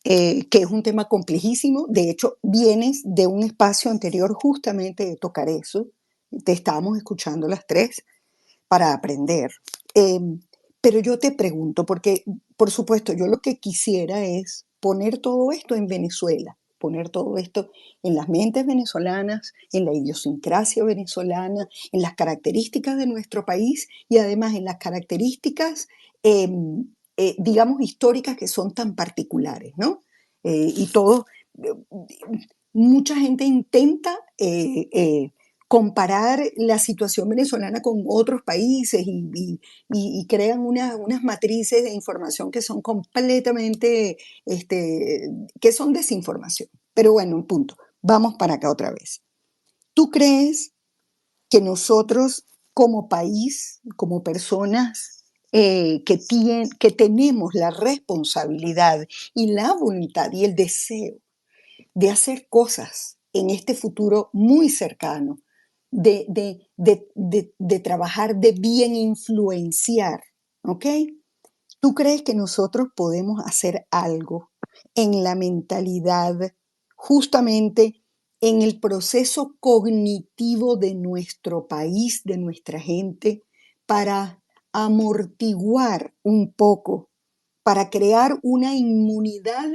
Que es un tema complejísimo. De hecho, vienes de un espacio anterior justamente de tocar eso. Te estábamos escuchando las tres para aprender. Eh, pero yo te pregunto, porque por supuesto yo lo que quisiera es poner todo esto en Venezuela, poner todo esto en las mentes venezolanas, en la idiosincrasia venezolana, en las características de nuestro país y además en las características, eh, digamos, históricas que son tan particulares, ¿no? Y todo, mucha gente intenta comparar la situación venezolana con otros países y crean unas matrices de información que son completamente, que son desinformación. Pero bueno, un punto. Vamos para acá otra vez. ¿Tú crees que nosotros como país, como personas que tenemos la responsabilidad y la voluntad y el deseo de hacer cosas en este futuro muy cercano, de trabajar, de bien influenciar, ¿ok? ¿Tú crees que nosotros podemos hacer algo en la mentalidad, justamente en el proceso cognitivo de nuestro país, de nuestra gente, para amortiguar un poco, para crear una inmunidad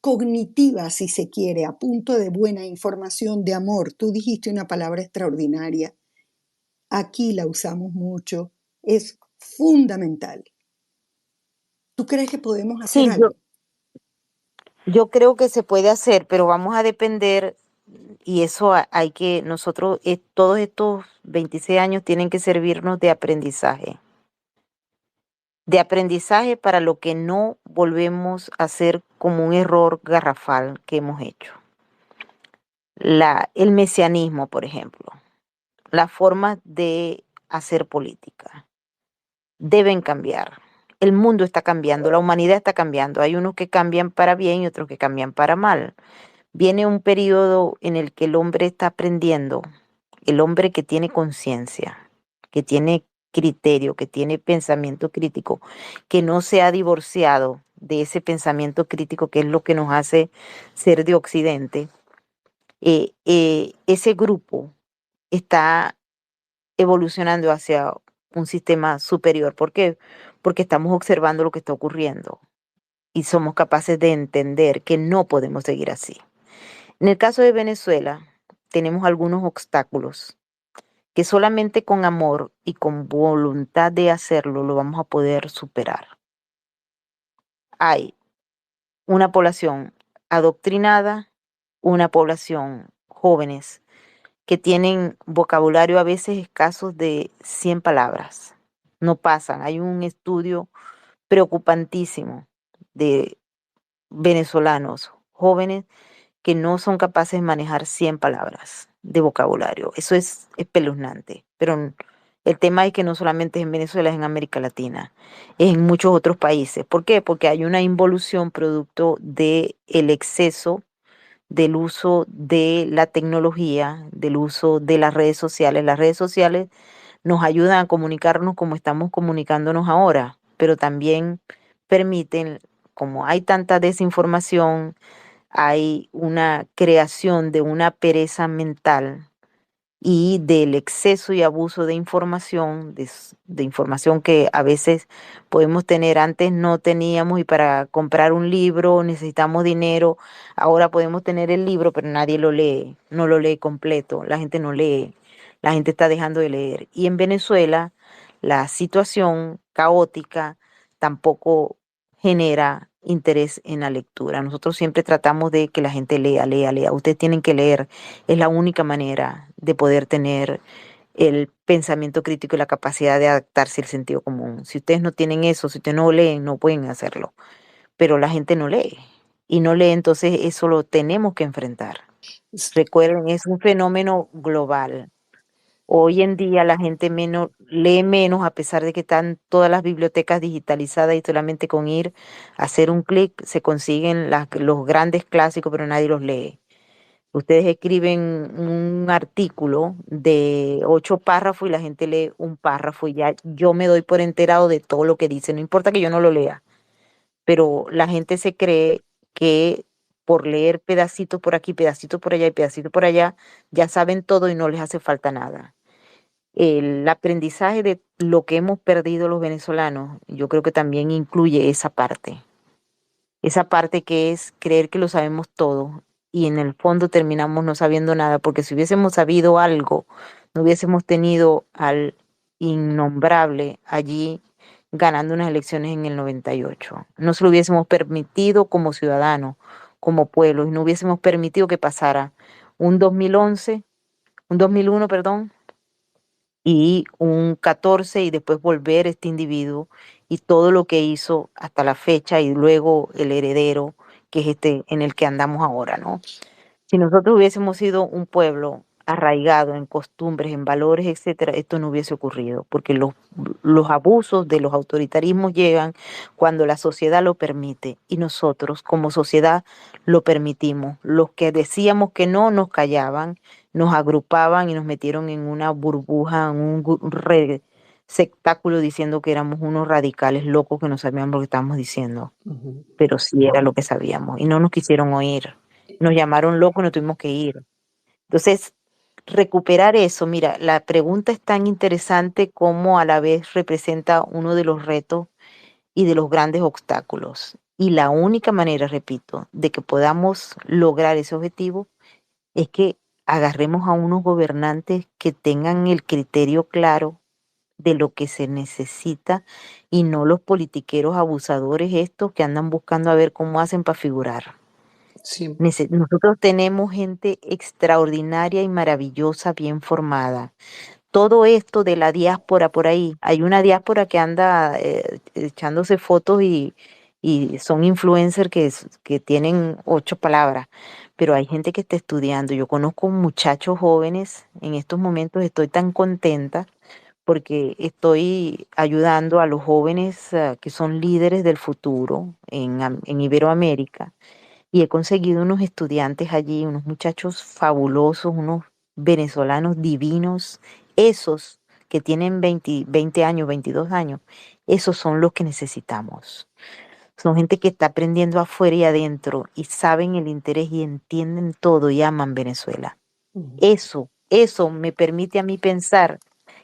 cognitiva, si se quiere, a punto de buena información, de amor? Tú dijiste una palabra extraordinaria. Aquí la usamos mucho. Es fundamental. ¿Tú crees que podemos hacer Sí, algo? yo creo que se puede hacer, pero vamos a depender, y eso hay que, nosotros, todos estos 26 años tienen que servirnos de aprendizaje para lo que no volvemos a hacer como un error garrafal que hemos hecho. El mesianismo, por ejemplo, las formas de hacer política deben cambiar. El mundo está cambiando, la humanidad está cambiando. Hay unos que cambian para bien y otros que cambian para mal. Viene un periodo en el que el hombre está aprendiendo, el hombre que tiene conciencia, que tiene criterio, que tiene pensamiento crítico, que no se ha divorciado de ese pensamiento crítico que es lo que nos hace ser de Occidente. Ese grupo está evolucionando hacia un sistema superior. ¿Por qué? Porque estamos observando lo que está ocurriendo y somos capaces de entender que no podemos seguir así. En el caso de Venezuela, tenemos algunos obstáculos que solamente con amor y con voluntad de hacerlo lo vamos a poder superar. Hay una población adoctrinada, una población jóvenes que tienen vocabulario a veces escasos de 100 palabras. No pasan. Hay un estudio preocupantísimo de venezolanos jóvenes que no son capaces de manejar 100 palabras de vocabulario. Eso es espeluznante. Pero el tema es que no solamente es en Venezuela, es en América Latina, es en muchos otros países. ¿Por qué? Porque hay una involución producto del exceso del uso de la tecnología, del uso de las redes sociales. Las redes sociales nos ayudan a comunicarnos como estamos comunicándonos ahora, pero también permiten, como hay tanta desinformación, hay una creación de una pereza mental y del exceso y abuso de información, de información que a veces podemos tener, antes no teníamos y para comprar un libro necesitamos dinero, ahora podemos tener el libro pero nadie lo lee, no lo lee completo, la gente no lee, la gente está dejando de leer. Y en Venezuela la situación caótica tampoco genera interés en la lectura. Nosotros siempre tratamos de que la gente lea, lea, lea. Ustedes tienen que leer, es la única manera de poder tener el pensamiento crítico y la capacidad de adaptarse al sentido común. Si ustedes no tienen eso, si ustedes no leen, no pueden hacerlo. Pero la gente no lee. Y no lee, entonces eso lo tenemos que enfrentar. Recuerden, es un fenómeno global. Hoy en día la gente lee menos a pesar de que están todas las bibliotecas digitalizadas y solamente con ir a hacer un clic se consiguen los grandes clásicos, pero nadie los lee. Ustedes escriben un artículo de 8 párrafos y la gente lee un párrafo y ya yo me doy por enterado de todo lo que dice. No importa que yo no lo lea, pero la gente se cree que por leer pedacitos por aquí, pedacitos por allá y pedacitos por allá, ya saben todo y no les hace falta nada. El aprendizaje de lo que hemos perdido los venezolanos, yo creo que también incluye esa parte que es creer que lo sabemos todo y en el fondo terminamos no sabiendo nada, porque si hubiésemos sabido algo, no hubiésemos tenido al innombrable allí ganando unas elecciones en el 98. No se lo hubiésemos permitido como ciudadanos, como pueblo y no hubiésemos permitido que pasara un 2011, un 2001, perdón, y un 14 y después volver este individuo y todo lo que hizo hasta la fecha y luego el heredero, que es este en el que andamos ahora, ¿no? Si nosotros hubiésemos sido un pueblo arraigado en costumbres, en valores, etcétera, esto no hubiese ocurrido, porque los abusos de los autoritarismos llegan cuando la sociedad lo permite y nosotros como sociedad lo permitimos. Los que decíamos que no nos callaban, nos agrupaban y nos metieron en una burbuja, en un sectáculo diciendo que éramos unos radicales locos que no sabíamos lo que estábamos diciendo, Ujú. pero sí era lo que sabíamos y no nos quisieron oír. Nos llamaron locos y nos tuvimos que ir. Entonces, recuperar eso, mira, la pregunta es tan interesante como a la vez representa uno de los retos y de los grandes obstáculos. Y la única manera, repito, de que podamos lograr ese objetivo es que agarremos a unos gobernantes que tengan el criterio claro de lo que se necesita y no los politiqueros abusadores estos que andan buscando a ver cómo hacen para figurar. Sí. Nosotros tenemos gente extraordinaria y maravillosa, bien formada. Todo esto de la diáspora por ahí, hay una diáspora que anda echándose fotos y son influencers que tienen 8 palabras, pero hay gente que está estudiando. Yo conozco muchachos jóvenes, en estos momentos estoy tan contenta porque estoy ayudando a los jóvenes que son líderes del futuro en Iberoamérica y he conseguido unos estudiantes allí, unos muchachos fabulosos, unos venezolanos divinos, esos que tienen 20 años, 22 años, esos son los que necesitamos. Son gente que está aprendiendo afuera y adentro y saben el interés y entienden todo y aman Venezuela. Ujú. Eso me permite a mí pensar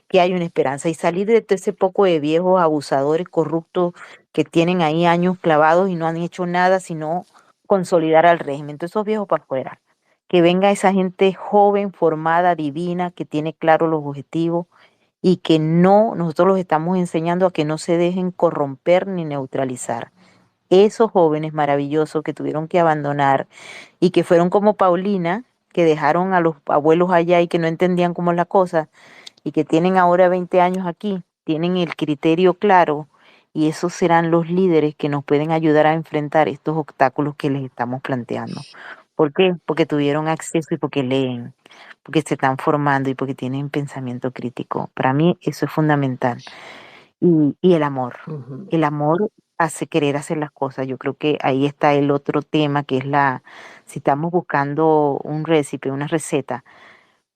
que hay una esperanza y salir de todo ese poco de viejos abusadores corruptos que tienen ahí años clavados y no han hecho nada sino consolidar al régimen. Entonces esos viejos para afuera. Que venga esa gente joven, formada, divina, que tiene claro los objetivos y que no, nosotros los estamos enseñando a que no se dejen corromper ni neutralizar. Esos jóvenes maravillosos que tuvieron que abandonar y que fueron como Paulina, que dejaron a los abuelos allá y que no entendían cómo es la cosa, y que tienen ahora 20 años aquí, tienen el criterio claro y esos serán los líderes que nos pueden ayudar a enfrentar estos obstáculos que les estamos planteando. ¿Por qué? Porque tuvieron acceso y porque leen, porque se están formando y porque tienen pensamiento crítico. Para mí eso es fundamental. Y Ujú. el amor hace querer hacer las cosas. Yo creo que ahí está el otro tema que es si estamos buscando un récipe, una receta,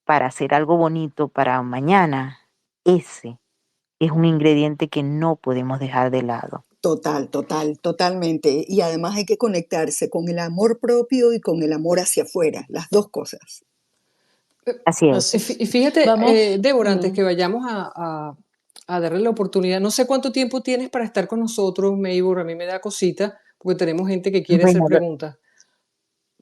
para hacer algo bonito para mañana, ese es un ingrediente que no podemos dejar de lado. Totalmente. Y además hay que conectarse con el amor propio y con el amor hacia afuera, las dos cosas. Así Así es. es. Y fíjate, Vamos. Débora, antes que vayamos a darle la oportunidad, no sé cuánto tiempo tienes para estar con nosotros, Maybor, a mí me da cosita, porque tenemos gente que quiere hacer Bueno, preguntas.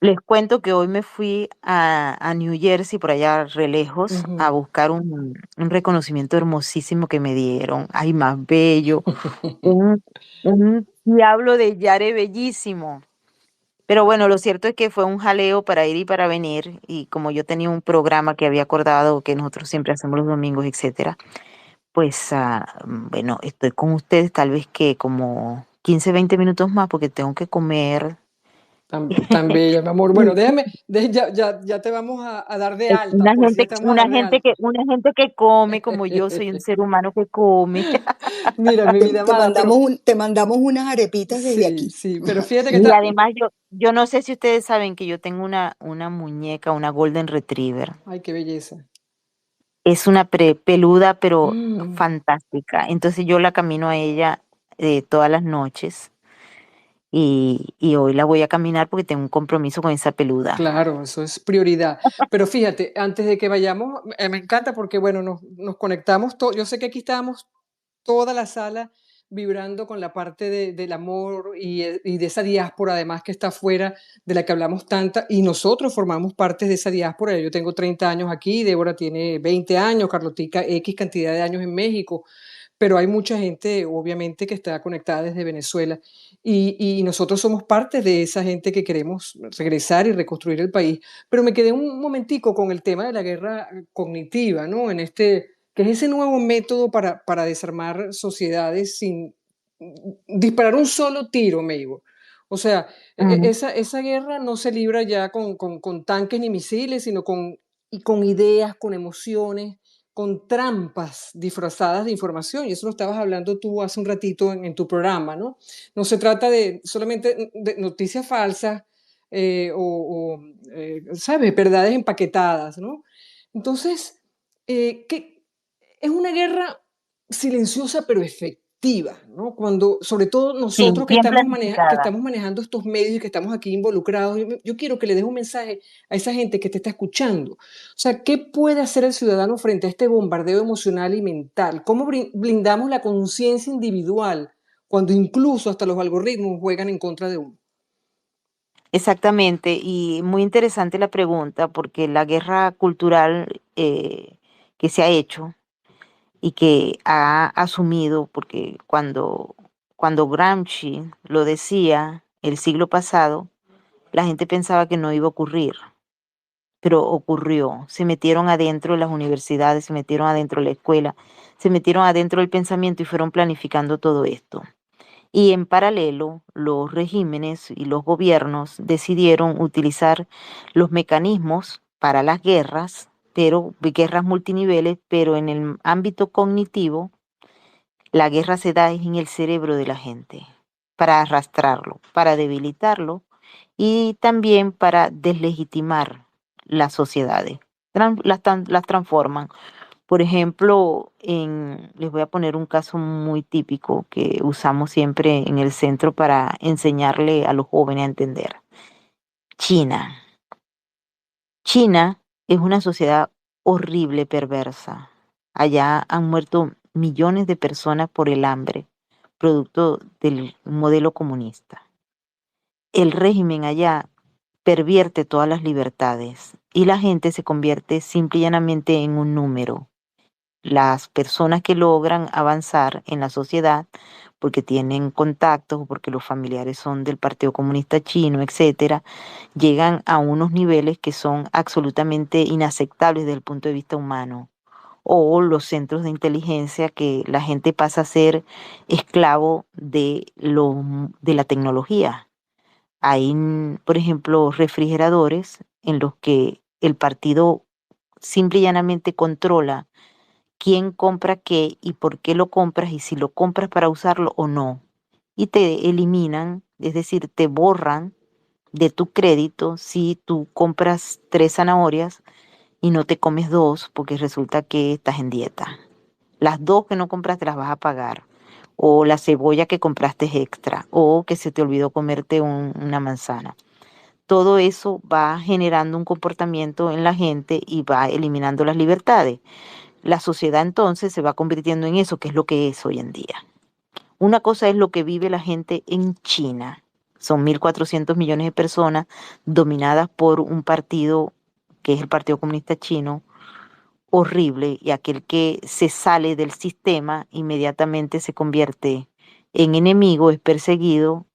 les cuento que hoy me fui a New Jersey, por allá re lejos, a Ujú. buscar un reconocimiento hermosísimo que me dieron. Ay, más bello. Un, un diablo de Yare bellísimo. Pero bueno, lo cierto es que fue un jaleo para ir y para venir, y como yo tenía un programa que había acordado que nosotros siempre hacemos los domingos, etcétera, pues bueno, estoy con ustedes tal vez que como 15 20 minutos más porque tengo que comer. Tan bella, mi amor. Bueno, ya te vamos a dar de alta, Una pues ya gente, te vamos a dar de alta. una gente que come como yo, soy un ser humano que come. Mira, mi vida Te amada, pero mandamos, te mandamos unas arepitas desde sí, aquí. sí, pero fíjate que Y está, además yo no sé si ustedes saben que yo tengo una muñeca, una Golden Retriever. ay, qué belleza. Es una peluda, pero Mm, fantástica. Entonces yo la camino a ella todas las noches y hoy la voy a caminar porque tengo un compromiso con esa peluda. claro, eso es prioridad. Pero fíjate, antes de que vayamos, me encanta porque, bueno, nos conectamos, yo sé que aquí estábamos toda la sala vibrando con la parte del amor y de esa diáspora además que está afuera, de la que hablamos tanta, y nosotros formamos parte de esa diáspora. Yo tengo 30 años aquí, Débora tiene 20 años, Carlotica X cantidad de años en México, pero hay mucha gente, obviamente, que está conectada desde Venezuela y nosotros somos parte de esa gente que queremos regresar y reconstruir el país. Pero me quedé un momentico con el tema de la guerra cognitiva, ¿no? Que es ese nuevo método para desarmar sociedades sin disparar un solo tiro, Mabel. O sea, Ujú. esa guerra no se libra ya con tanques ni misiles, sino con ideas, con emociones, con trampas disfrazadas de información. Y eso lo estabas hablando tú hace un ratito en tu programa, ¿no? No se trata de solamente de noticias falsas ¿sabes? Verdades empaquetadas, ¿no? Entonces, es una guerra silenciosa pero efectiva, ¿no? Cuando, sobre todo Sí, nosotros bien que planificada. estamos manejando estos medios y que estamos aquí involucrados, yo quiero que le des un mensaje a esa gente que te está escuchando. O sea, ¿qué puede hacer el ciudadano frente a este bombardeo emocional y mental? ¿Cómo blindamos la conciencia individual cuando incluso hasta los algoritmos juegan en contra de uno? Exactamente, y muy interesante la pregunta porque la guerra cultural que se ha hecho y que ha asumido, porque cuando Gramsci lo decía el siglo pasado, la gente pensaba que no iba a ocurrir, pero ocurrió. Se metieron adentro de las universidades, se metieron adentro de la escuela, se metieron adentro del pensamiento y fueron planificando todo esto. Y en paralelo, los regímenes y los gobiernos decidieron utilizar los mecanismos para las guerras, pero guerras multiniveles, pero en el ámbito cognitivo, la guerra se da en el cerebro de la gente, para arrastrarlo, para debilitarlo y también para deslegitimar las sociedades. Las transforman. Por ejemplo, les voy a poner un caso muy típico que usamos siempre en el centro para enseñarle a los jóvenes a entender. China. China es una sociedad horrible, perversa. Allá han muerto millones de personas por el hambre, producto del modelo comunista. El régimen allá pervierte todas las libertades y la gente se convierte simple y llanamente en un número. Las personas que logran avanzar en la sociedad porque tienen contactos o porque los familiares son del Partido Comunista Chino, etcétera, llegan a unos niveles que son absolutamente inaceptables desde el punto de vista humano. O los centros de inteligencia que la gente pasa a ser esclavo de la tecnología. Hay, por ejemplo, refrigeradores en los que el partido simple y llanamente controla quién compra qué y por qué lo compras y si lo compras para usarlo o no. Y te eliminan, es decir, te borran de tu crédito si tú compras 3 zanahorias y no te comes dos porque resulta que estás en dieta. Las dos que no compraste las vas a pagar. O la cebolla que compraste es extra. O que se te olvidó comerte una manzana. Todo eso va generando un comportamiento en la gente y va eliminando las libertades. La sociedad entonces se va convirtiendo en eso, que es lo que es hoy en día. Una cosa es lo que vive la gente en China. Son 1.400 millones de personas dominadas por un partido que es el Partido Comunista Chino, horrible, y aquel que se sale del sistema inmediatamente se convierte en enemigo, es perseguido.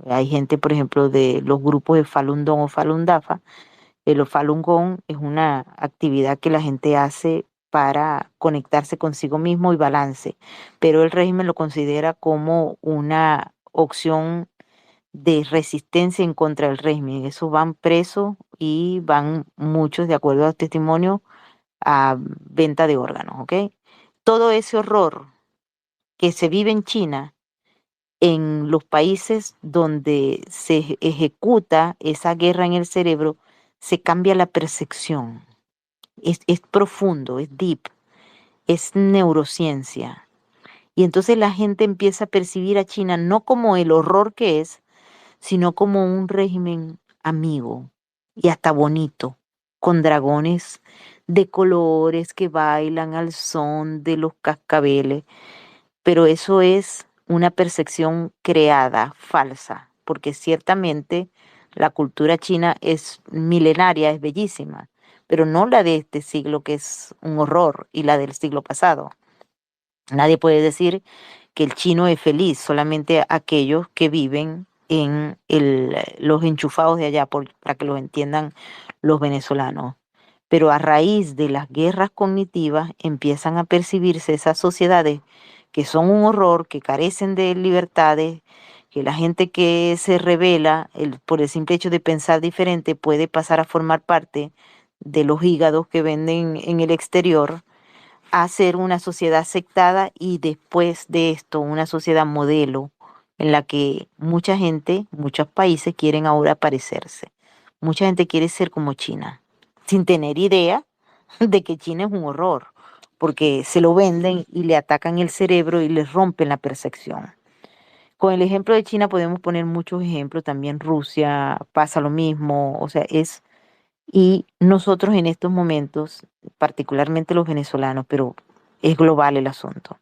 Hay gente, por ejemplo, de los grupos de Falun Gong o Falun Dafa. El Falun Gong es una actividad que la gente hace para conectarse consigo mismo y balance, pero el régimen lo considera como una opción de resistencia en contra del régimen. Eso van presos y van muchos, de acuerdo al testimonio, a venta de órganos, ¿ok? Todo ese horror que se vive en China, en los países donde se ejecuta esa guerra en el cerebro, se cambia la percepción. Es profundo, es deep, es neurociencia. Y entonces la gente empieza a percibir a China no como el horror que es, sino como un régimen amigo y hasta bonito, con dragones de colores que bailan al son de los cascabeles. Pero eso es una percepción creada, falsa, porque ciertamente la cultura china es milenaria, es bellísima, pero no la de este siglo que es un horror y la del siglo pasado. Nadie puede decir que el chino es feliz, solamente aquellos que viven en los enchufados de allá, para que los entiendan los venezolanos. Pero a raíz de las guerras cognitivas empiezan a percibirse esas sociedades que son un horror, que carecen de libertades, que la gente que se revela por el simple hecho de pensar diferente puede pasar a formar parte de los hígados que venden en el exterior, a ser una sociedad aceptada y después de esto una sociedad modelo en la que mucha gente, muchos países quieren ahora parecerse. Mucha gente quiere ser como China, sin tener idea de que China es un horror, porque se lo venden y le atacan el cerebro y les rompen la percepción. Con el ejemplo de China podemos poner muchos ejemplos, también Rusia pasa lo mismo, o sea, y nosotros en estos momentos, particularmente los venezolanos, pero es global el asunto,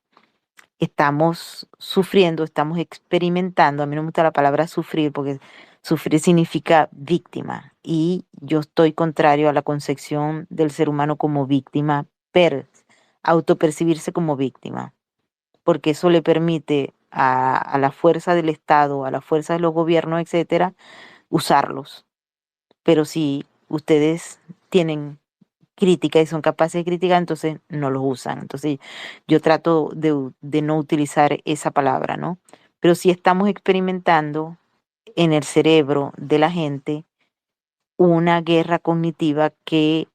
estamos sufriendo, estamos experimentando, a mí no me gusta la palabra sufrir porque sufrir significa víctima y yo estoy contrario a la concepción del ser humano como víctima, autopercibirse como víctima, porque eso le permite a la fuerza del Estado, a la fuerza de los gobiernos, etcétera, usarlos. Pero si ustedes tienen crítica y son capaces de criticar, entonces no los usan. Entonces yo trato de no utilizar esa palabra, ¿no? Pero sí estamos experimentando en el cerebro de la gente una guerra cognitiva que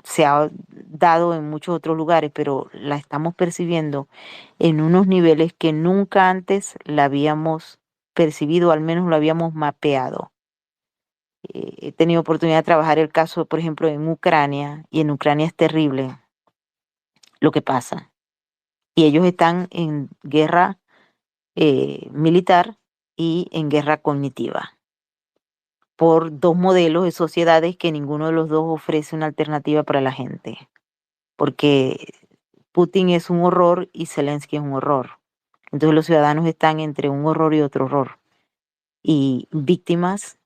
se ha dado en muchos otros lugares, pero la estamos percibiendo en unos niveles que nunca antes la habíamos percibido, al menos lo habíamos mapeado. He tenido oportunidad de trabajar el caso, por ejemplo, en Ucrania, y en Ucrania es terrible lo que pasa. Y ellos están en guerra militar y en guerra cognitiva por dos modelos de sociedades que ninguno de los dos ofrece una alternativa para la gente. Porque Putin es un horror y Zelensky es un horror. Entonces los ciudadanos están entre un horror y otro horror y víctimas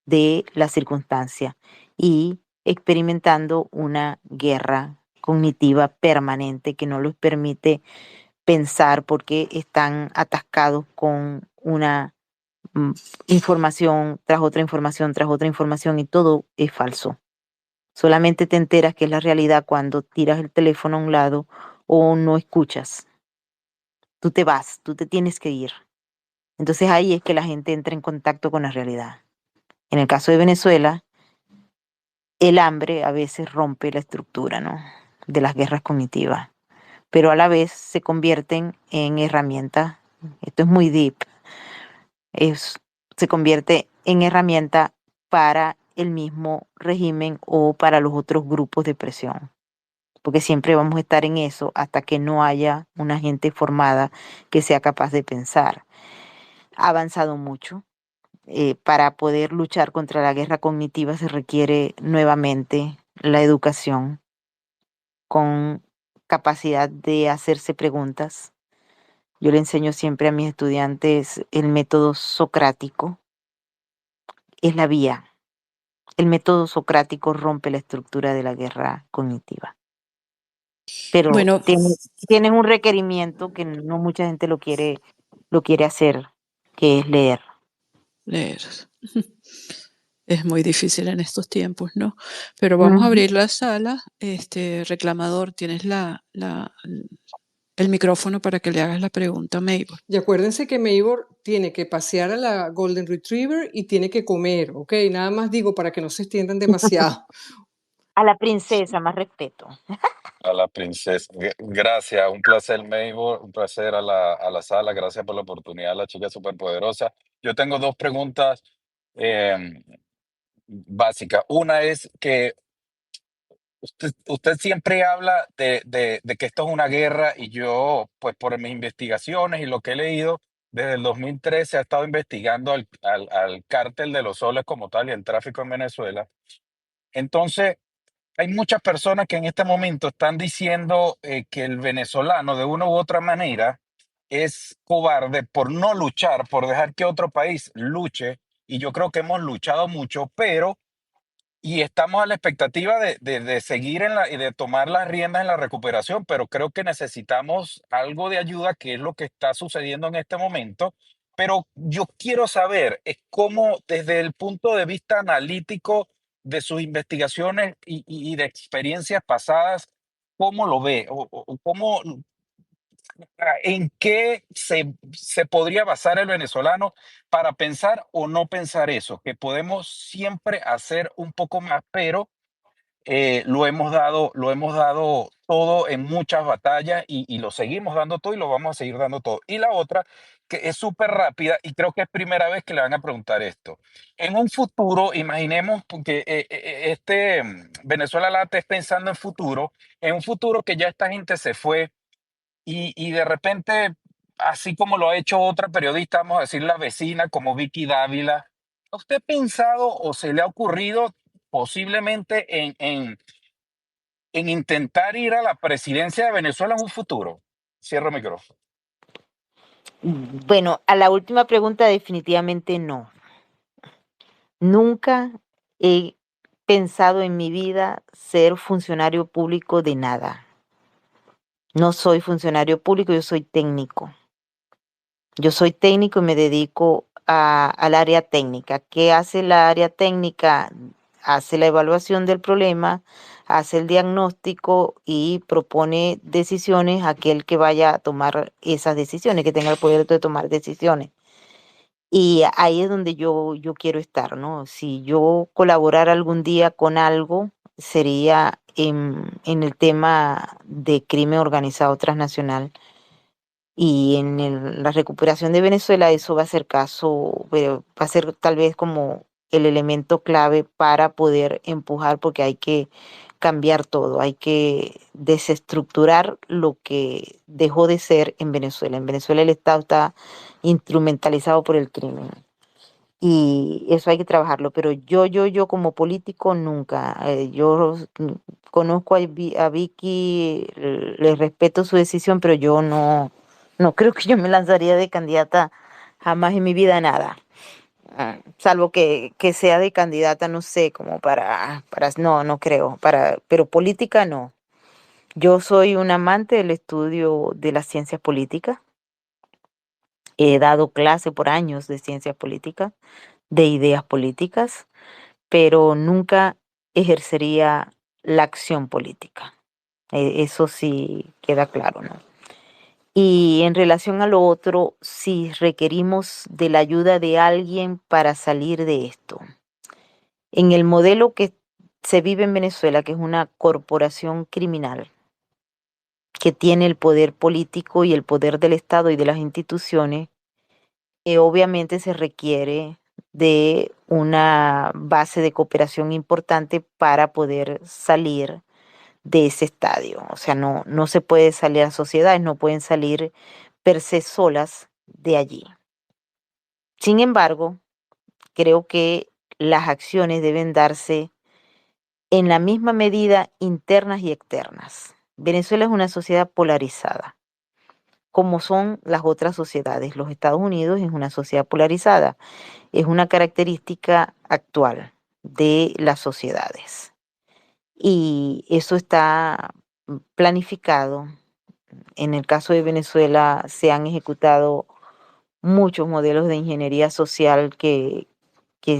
de la circunstancia y experimentando una guerra cognitiva permanente que no les permite pensar porque están atascados con una mm, información tras otra información tras otra información y todo es falso. Solamente te enteras que es la realidad cuando tiras el teléfono a un lado o no escuchas. Tú te vas, tú te tienes que ir. Entonces ahí es que la gente entra en contacto con la realidad. En el caso de Venezuela, el hambre a veces rompe la estructura, ¿no? De las guerras cognitivas, pero a la vez se convierten en herramientas. Esto es muy deep. Es, Se convierte en herramienta para el mismo régimen o para los otros grupos de presión, porque siempre vamos a estar en eso hasta que no haya una gente formada que sea capaz de pensar. Ha avanzado mucho. Para poder luchar contra la guerra cognitiva se requiere nuevamente la educación con capacidad de hacerse preguntas. Yo le enseño siempre a mis estudiantes el método socrático, es la vía. El método socrático rompe la estructura de la guerra cognitiva, pero Bueno, tiene un requerimiento que no mucha gente lo quiere hacer, que es leer. leer. Es muy difícil en estos tiempos, ¿no? Pero vamos a Ujú. abrir la sala. Reclamador, tienes el micrófono para que le hagas la pregunta a Mabel. Y acuérdense que Maybor tiene que pasear a la Golden Retriever y tiene que comer, ¿ok? Nada más digo para que no se extiendan demasiado. A la princesa, más respeto. A la princesa. Gracias, un placer, Maybor, un placer a la sala, gracias por la oportunidad, la chica superpoderosa. Yo tengo dos preguntas em, básicas. Una es que usted siempre habla de que esto es una guerra y yo, pues por mis investigaciones y lo que he leído, desde el 2013 he estado investigando al cártel de los soles como tal y el tráfico en Venezuela. Entonces, hay muchas personas que en este momento están diciendo que el venezolano de una u otra manera es cobarde por no luchar, por dejar que otro país luche. Y yo creo que hemos luchado mucho, pero y estamos a la expectativa de seguir y de tomar las riendas en la recuperación, pero creo que necesitamos algo de ayuda, que es lo que está sucediendo en este momento. Pero yo quiero saber cómo, desde el punto de vista analítico de sus investigaciones y de experiencias pasadas, cómo lo ve o cómo, en qué se podría basar el venezolano para pensar o no pensar eso, que podemos siempre hacer un poco más, pero lo hemos dado todo en muchas batallas y lo seguimos dando todo y lo vamos a seguir dando todo. Y la otra, que es súper rápida y creo que es primera vez que le van a preguntar esto. En un futuro, imaginemos, porque Venezuela Late es pensando en futuro, en un futuro que ya esta gente se fue y de repente, así como lo ha hecho otra periodista, vamos a decir la vecina, como Vicky Dávila, ¿ha usted pensado o se le ha ocurrido posiblemente en intentar ir a la presidencia de Venezuela en un futuro? Cierro el micrófono. Bueno, a la última pregunta definitivamente no. Nunca he pensado en mi vida ser funcionario público de nada. No soy funcionario público, yo soy técnico. Yo soy técnico y me dedico al área técnica. ¿Qué hace la área técnica? Hace la evaluación del problema, hace el diagnóstico y propone decisiones a aquel que vaya a tomar esas decisiones, que tenga el poder de tomar decisiones. Y ahí es donde yo quiero estar, ¿no? Si yo colaborara algún día con algo, sería en el tema de crimen organizado transnacional. Y en la recuperación de Venezuela eso va a ser va a ser tal vez como el elemento clave para poder empujar, porque hay que cambiar todo, hay que desestructurar lo que dejó de ser en Venezuela. En Venezuela el Estado está instrumentalizado por el crimen y eso hay que trabajarlo, pero yo como político nunca. Yo conozco a Vicky, le respeto su decisión, pero yo no creo que yo me lanzaría de candidata jamás en mi vida a nada. Salvo que sea de candidata, no sé, como no creo, pero política no. Yo soy un amante del estudio de las ciencias políticas. He dado clase por años de ciencias políticas, de ideas políticas, pero nunca ejercería la acción política. Eso sí queda claro, ¿no? Y en relación a lo otro, si requerimos de la ayuda de alguien para salir de esto. En el modelo que se vive en Venezuela, que es una corporación criminal, que tiene el poder político y el poder del Estado y de las instituciones, obviamente se requiere de una base de cooperación importante para poder salir de ese estadio. O sea, no se puede salir a sociedades, no pueden salir per se solas de allí. Sin embargo, creo que las acciones deben darse en la misma medida internas y externas. Venezuela es una sociedad polarizada, como son las otras sociedades. Los Estados Unidos es una sociedad polarizada. Es una característica actual de las sociedades. Y eso está planificado. En el caso de Venezuela se han ejecutado muchos modelos de ingeniería social que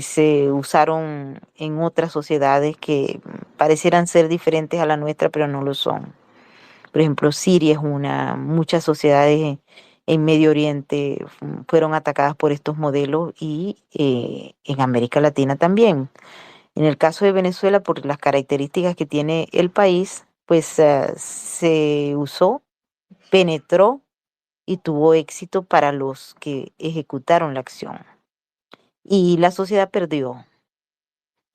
se usaron en otras sociedades que parecieran ser diferentes a la nuestra, pero no lo son. Por ejemplo, Siria es muchas sociedades en Medio Oriente fueron atacadas por estos modelos y en América Latina también. En el caso de Venezuela, por las características que tiene el país, pues se usó, penetró y tuvo éxito para los que ejecutaron la acción. Y la sociedad perdió.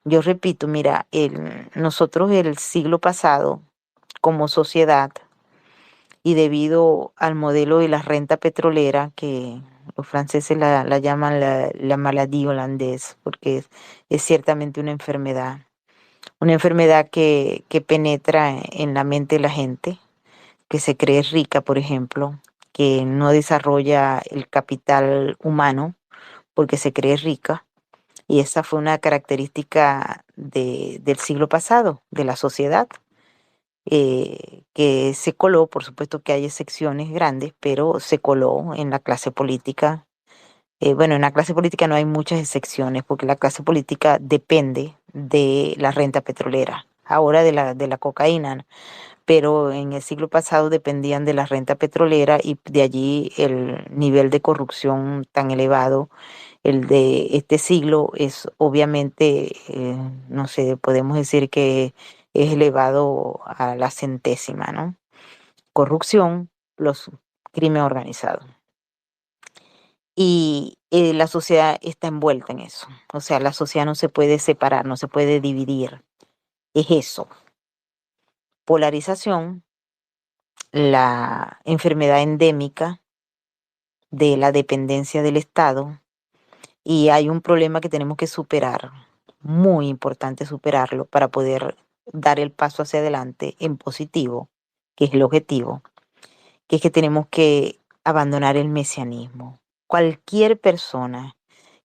Yo repito, mira, nosotros el siglo pasado, como sociedad, y debido al modelo de la renta petrolera, que los franceses la llaman la maladie holandés, porque es ciertamente una enfermedad que penetra en la mente de la gente, que se cree rica, por ejemplo, que no desarrolla el capital humano porque se cree rica Y esa fue una característica del siglo pasado, de la sociedad, que se coló, por supuesto que hay excepciones grandes, pero se coló en la clase política. Bueno, en la clase política no hay muchas excepciones, porque la clase política depende de la renta petrolera, ahora de la cocaína, pero en el siglo pasado dependían de la renta petrolera y de allí el nivel de corrupción tan elevado. El de este siglo es obviamente, no sé, podemos decir que es elevado a la centésima, ¿no? Corrupción, los crimen organizado. Y la sociedad está envuelta en eso. O sea, la sociedad no se puede separar, no se puede dividir. Es eso. Polarización, la enfermedad endémica de la dependencia del Estado, y hay un problema que tenemos que superar, muy importante superarlo para poder dar el paso hacia adelante en positivo, que es el objetivo, que es que tenemos que abandonar el mesianismo. Cualquier persona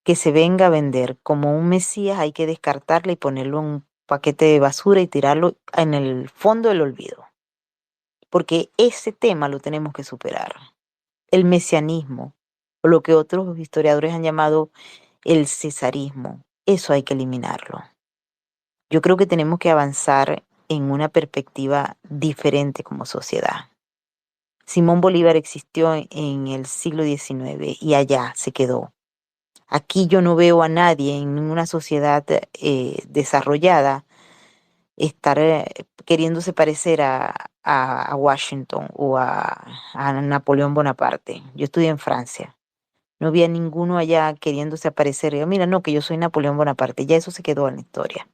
que se venga a vender como un mesías hay que descartarla y ponerlo en un paquete de basura y tirarlo en el fondo del olvido, porque ese tema lo tenemos que superar. El mesianismo, o lo que otros historiadores han llamado el cesarismo, eso hay que eliminarlo. Yo creo que tenemos que avanzar en una perspectiva diferente como sociedad. Simón Bolívar existió en el siglo XIX y allá se quedó. Aquí yo no veo a nadie en ninguna sociedad desarrollada estar queriéndose parecer a Washington o a Napoleón Bonaparte. Yo estudié en Francia. No había ninguno allá queriéndose aparecer. Yo, mira, no, que yo soy Napoleón Bonaparte. Ya eso se quedó en la historia.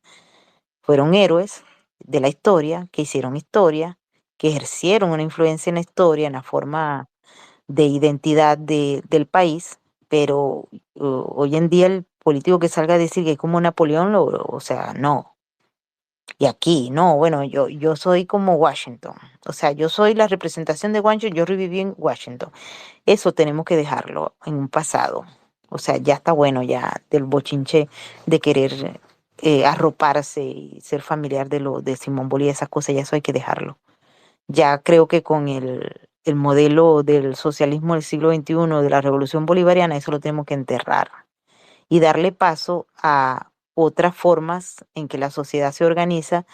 Fueron héroes de la historia, que hicieron historia, que ejercieron una influencia en la historia, en la forma de identidad del país, pero hoy en día el político que salga a decir que es como Napoleón, o sea, no. Y aquí, no, bueno, yo soy como Washington. O sea, yo soy la representación de Washington, yo reviví en Washington. Eso tenemos que dejarlo en un pasado. O sea, ya está bueno ya del bochinche de querer arroparse y ser familiar de Simón Bolívar, esas cosas, ya eso hay que dejarlo. Ya creo que con el modelo del socialismo del siglo XXI, de la revolución bolivariana, eso lo tenemos que enterrar y darle paso a otras formas en que la sociedad se organiza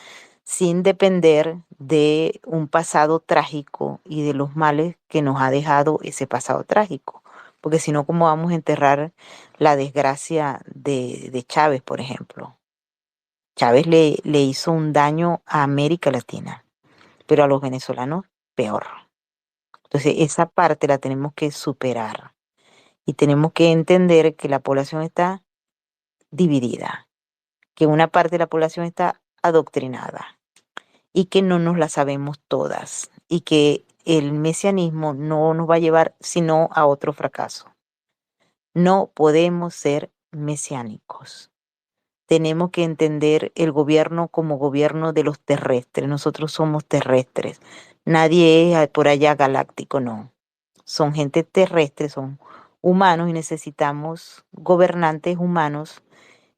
sin depender de un pasado trágico y de los males que nos ha dejado ese pasado trágico. Porque si no, ¿cómo vamos a enterrar la desgracia de Chávez, por ejemplo? Chávez le hizo un daño a América Latina, pero a los venezolanos peor. Entonces, esa parte la tenemos que superar y tenemos que entender que la población está dividida, que una parte de la población está adoctrinada y que no nos la sabemos todas y que el mesianismo no nos va a llevar sino a otro fracaso. No podemos ser mesiánicos. Tenemos que entender el gobierno como gobierno de los terrestres. Nosotros somos terrestres. Nadie es por allá galáctico, no. Son gente terrestre, son humanos y necesitamos gobernantes humanos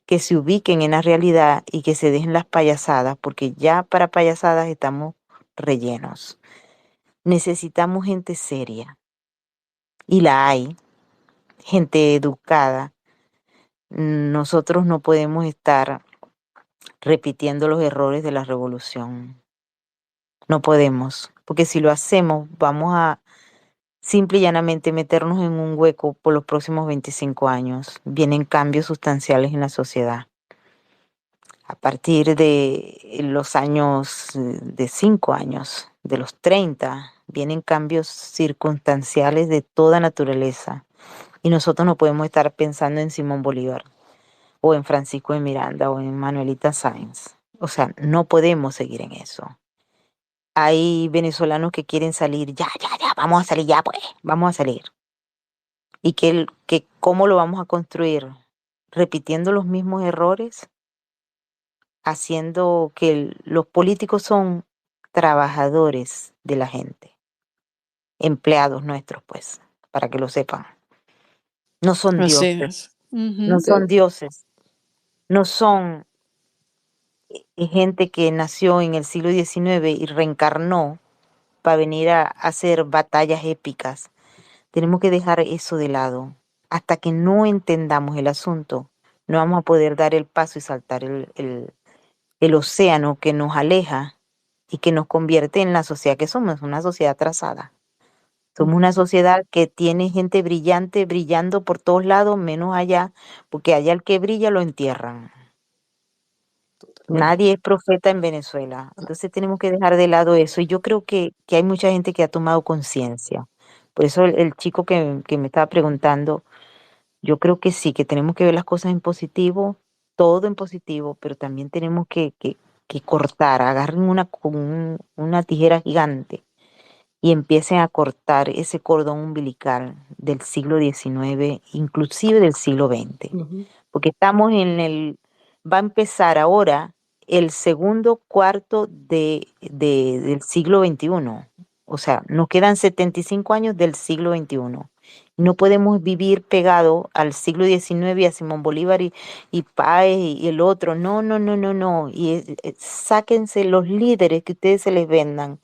que se ubiquen en la realidad y que se dejen las payasadas, porque ya para payasadas estamos rellenos. Necesitamos gente seria y la hay, gente educada. Nosotros no podemos estar repitiendo los errores de la revolución. No podemos, porque si lo hacemos vamos a simple y llanamente meternos en un hueco por los próximos 25 años. Vienen cambios sustanciales en la sociedad. A partir de los años, de 5 años, de los 30, vienen cambios circunstanciales de toda naturaleza. Y nosotros no podemos estar pensando en Simón Bolívar, o en Francisco de Miranda, o en Manuelita Sáenz. O sea, no podemos seguir en eso. Hay venezolanos que quieren salir, ya, ya, ya, vamos a salir, ya, pues, vamos a salir. ¿Y que cómo lo vamos a construir? ¿Repitiendo los mismos errores? Haciendo que los políticos son trabajadores de la gente, empleados nuestros, pues, para que lo sepan. No son Así dioses, es. no Ujú. son dioses. no son gente que nació en el siglo XIX y reencarnó para venir a hacer batallas épicas. Tenemos que dejar eso de lado. Hasta que no entendamos el asunto, no vamos a poder dar el paso y saltar el océano que nos aleja y que nos convierte en la sociedad que somos, una sociedad atrasada. Somos una sociedad que tiene gente brillante brillando por todos lados, menos allá, porque allá el que brilla lo entierran. Bueno, Nadie es profeta en Venezuela. Entonces tenemos que dejar de lado eso. Y yo creo que hay mucha gente que ha tomado conciencia. Por eso el chico que me estaba preguntando, yo creo que sí, que tenemos que ver las cosas en positivo, todo en positivo, pero también tenemos que cortar, agarren una tijera gigante y empiecen a cortar ese cordón umbilical del siglo XIX, inclusive del siglo XX, ujú. porque estamos va a empezar ahora el segundo cuarto del siglo XXI. O sea, nos quedan 75 años del siglo XXI. No podemos vivir pegado al siglo XIX y a Simón Bolívar y Páez y el otro. No, no, no, no, no. Y sáquense los líderes que ustedes se les vendan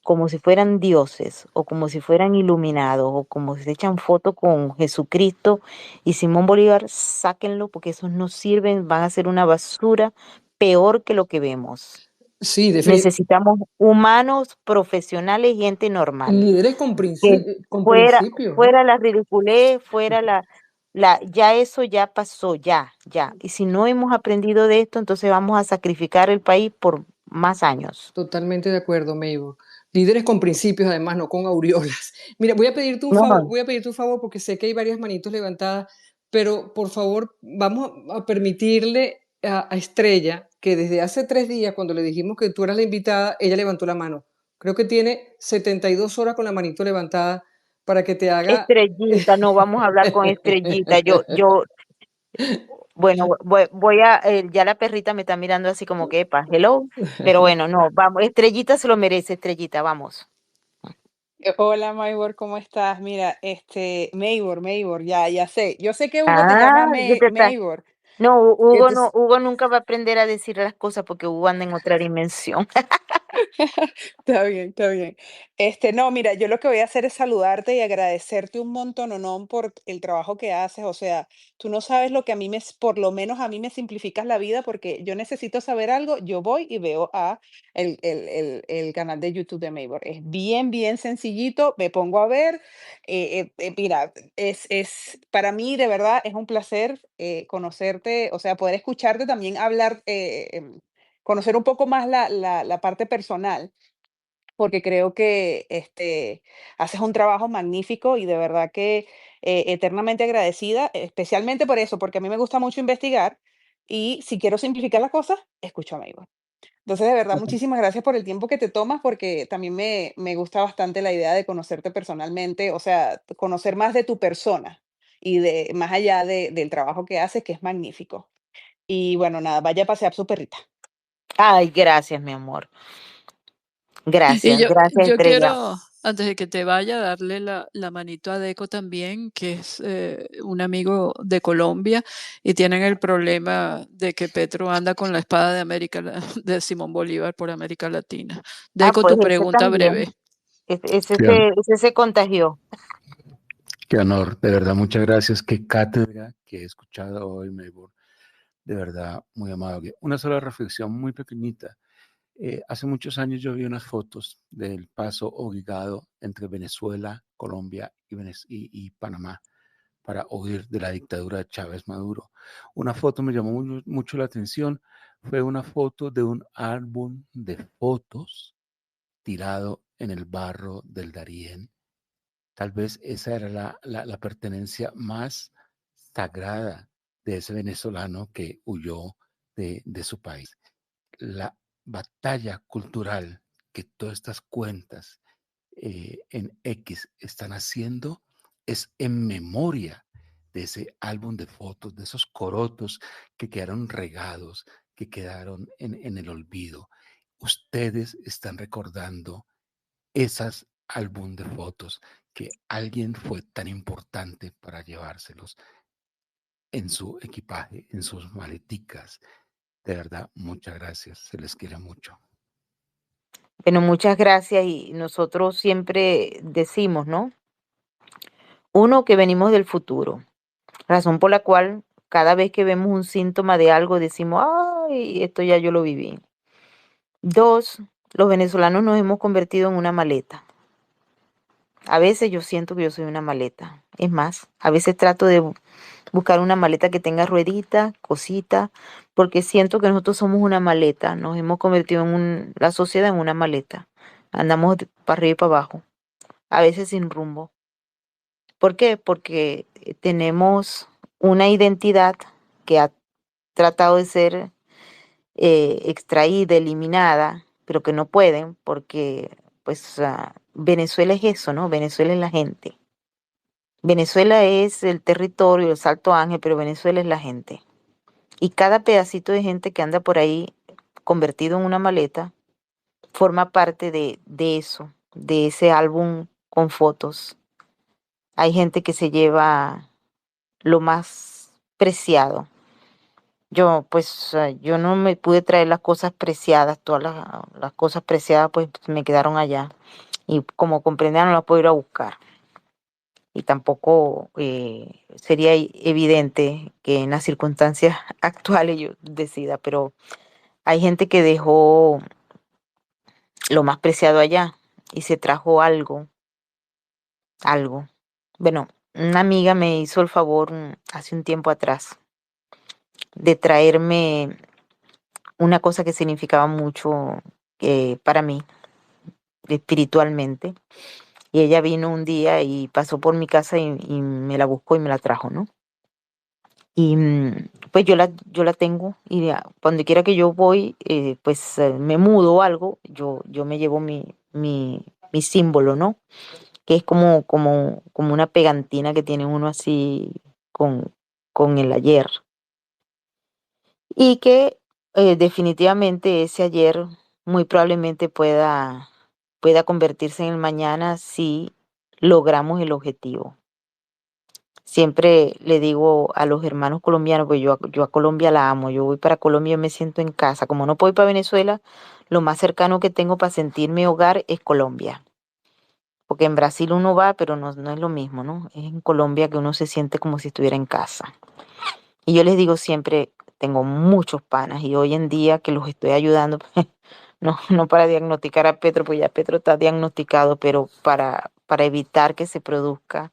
como si fueran dioses o como si fueran iluminados o como si se echan fotos con Jesucristo y Simón Bolívar, sáquenlo porque esos no sirven, van a ser una basura peor que lo que vemos. Sí, Necesitamos humanos, profesionales, gente normal, líderes que con fuera, principios, ¿no? fuera la ridiculez, fuera ya eso ya pasó, ya. Y si no hemos aprendido de esto, entonces vamos a sacrificar el país por más años. Totalmente de acuerdo, Mabel. Líderes con principios, además, no con aureolas. Mira, No, voy a pedirte un favor porque sé que hay varias manitos levantadas, pero por favor, vamos a permitirle a Estrella, que desde hace 3 días, cuando le dijimos que tú eras la invitada, ella levantó la mano. Creo que tiene 72 horas con la manito levantada para que te haga... Estrellita, no vamos a hablar con Estrellita. Bueno, ya la perrita me está mirando así como que, epa, hello, pero bueno, no, vamos, Estrellita se lo merece, Estrellita, vamos. Hola, Maybor, ¿cómo estás? Mira, Maybor, ya sé. Yo sé que Hugo te llama Ah, ¿qué te está? Maybor. No, que Hugo te- no, Hugo nunca va a aprender a decir las cosas porque Hugo anda en otra dimensión. Está bien, está bien. No, mira, yo lo que voy a hacer es saludarte y agradecerte un montón por el trabajo que haces. O sea, tú no sabes lo que a por lo menos a mí me simplificas la vida porque yo necesito saber algo, yo voy y veo el canal de YouTube de Maybor. Es bien, bien sencillito, me pongo a ver. Mira, para mí de verdad es un placer conocerte, o sea, poder escucharte también hablar. Conocer un poco más la parte personal, porque creo que haces un trabajo magnífico y de verdad que eternamente agradecida, especialmente por eso, porque a mí me gusta mucho investigar y si quiero simplificar las cosas, escucho a Mabel. Entonces, de verdad, muchísimas gracias por el tiempo que te tomas, porque también me gusta bastante la idea de conocerte personalmente, o sea, conocer más de tu persona y de más allá del trabajo que haces, que es magnífico. Y bueno, nada, vaya a pasear su perrita. Ay, gracias, mi amor. Y Gracias, gracias, yo Estrella. quiero, antes de que te vaya, darle la manito a Deco también, que es un amigo de Colombia, y tienen el problema de que Petro anda con la espada de de Simón Bolívar por América Latina. Ah, Deco, pues tu ese pregunta también. breve. Qué, hon- Ese se contagió. qué honor, de verdad, muchas gracias. Qué cátedra que he escuchado hoy, Maybor. De verdad, muy amable. Una sola reflexión muy pequeñita. Hace muchos años yo vi unas fotos del paso obligado entre Venezuela, Colombia y Panamá para huir de la dictadura de Chávez Maduro. Una foto me llamó mucho la atención. Fue una foto de un álbum de fotos tirado en el barro del Darién. Tal vez esa era la pertenencia más sagrada de ese venezolano que huyó de su país. La batalla cultural que todas estas cuentas en X están haciendo es en memoria de ese álbum de fotos, de esos corotos que quedaron regados, que quedaron en el olvido. Ustedes están recordando esas álbum de fotos que alguien fue tan importante para llevárselos. en su equipaje, en sus maleticas. De verdad, muchas gracias. Se les quiere mucho. Bueno, muchas gracias y nosotros siempre decimos, ¿no? Uno, que venimos del futuro, razón por la cual cada vez que vemos un síntoma de algo decimos, ay, esto ya yo lo viví. Dos, los venezolanos nos hemos convertido en una maleta. A veces yo siento que yo soy una maleta. Es más, a veces trato de buscar una maleta que tenga rueditas, cositas, porque siento que nosotros somos una maleta. Nos hemos convertido la sociedad en una maleta. Andamos para arriba y para abajo, a veces sin rumbo. ¿Por qué? Porque tenemos una identidad que ha tratado de ser extraída, eliminada, pero que no pueden porque, pues, Venezuela es eso, ¿no? Venezuela es la gente. Venezuela es el territorio, el Salto Ángel, pero Venezuela es la gente. Y cada pedacito de gente que anda por ahí convertido en una maleta forma parte de eso, de ese álbum con fotos. Hay gente que se lleva lo más preciado. Yo, pues, yo no me pude traer las cosas preciadas, todas las cosas preciadas, pues, me quedaron allá. Y como comprenderán, no las puedo ir a buscar. Y tampoco sería evidente que en las circunstancias actuales yo decida, pero hay gente que dejó lo más preciado allá y se trajo algo, algo. Bueno, una amiga me hizo el favor hace un tiempo atrás de traerme una cosa que significaba mucho para mí espiritualmente. Y ella vino un día y pasó por mi casa y me la buscó y me la trajo, ¿no? Y pues yo la tengo y cuando quiera que yo voy, pues me mudo o algo, yo me llevo mi símbolo, ¿no? Que es como una pegantina que tiene uno así con el ayer. Y que definitivamente ese ayer muy probablemente pueda convertirse en el mañana si logramos el objetivo. Siempre le digo a los hermanos colombianos, pues yo a Colombia la amo, yo voy para Colombia y me siento en casa. Como no puedo ir para Venezuela, lo más cercano que tengo para sentirme hogar es Colombia. Porque en Brasil uno va, pero no es lo mismo, ¿no? Es en Colombia que uno se siente como si estuviera en casa. Y yo les digo siempre, tengo muchos panas y hoy en día que los estoy ayudando, no para diagnosticar a Petro, pues ya Petro está diagnosticado, pero para evitar que se produzca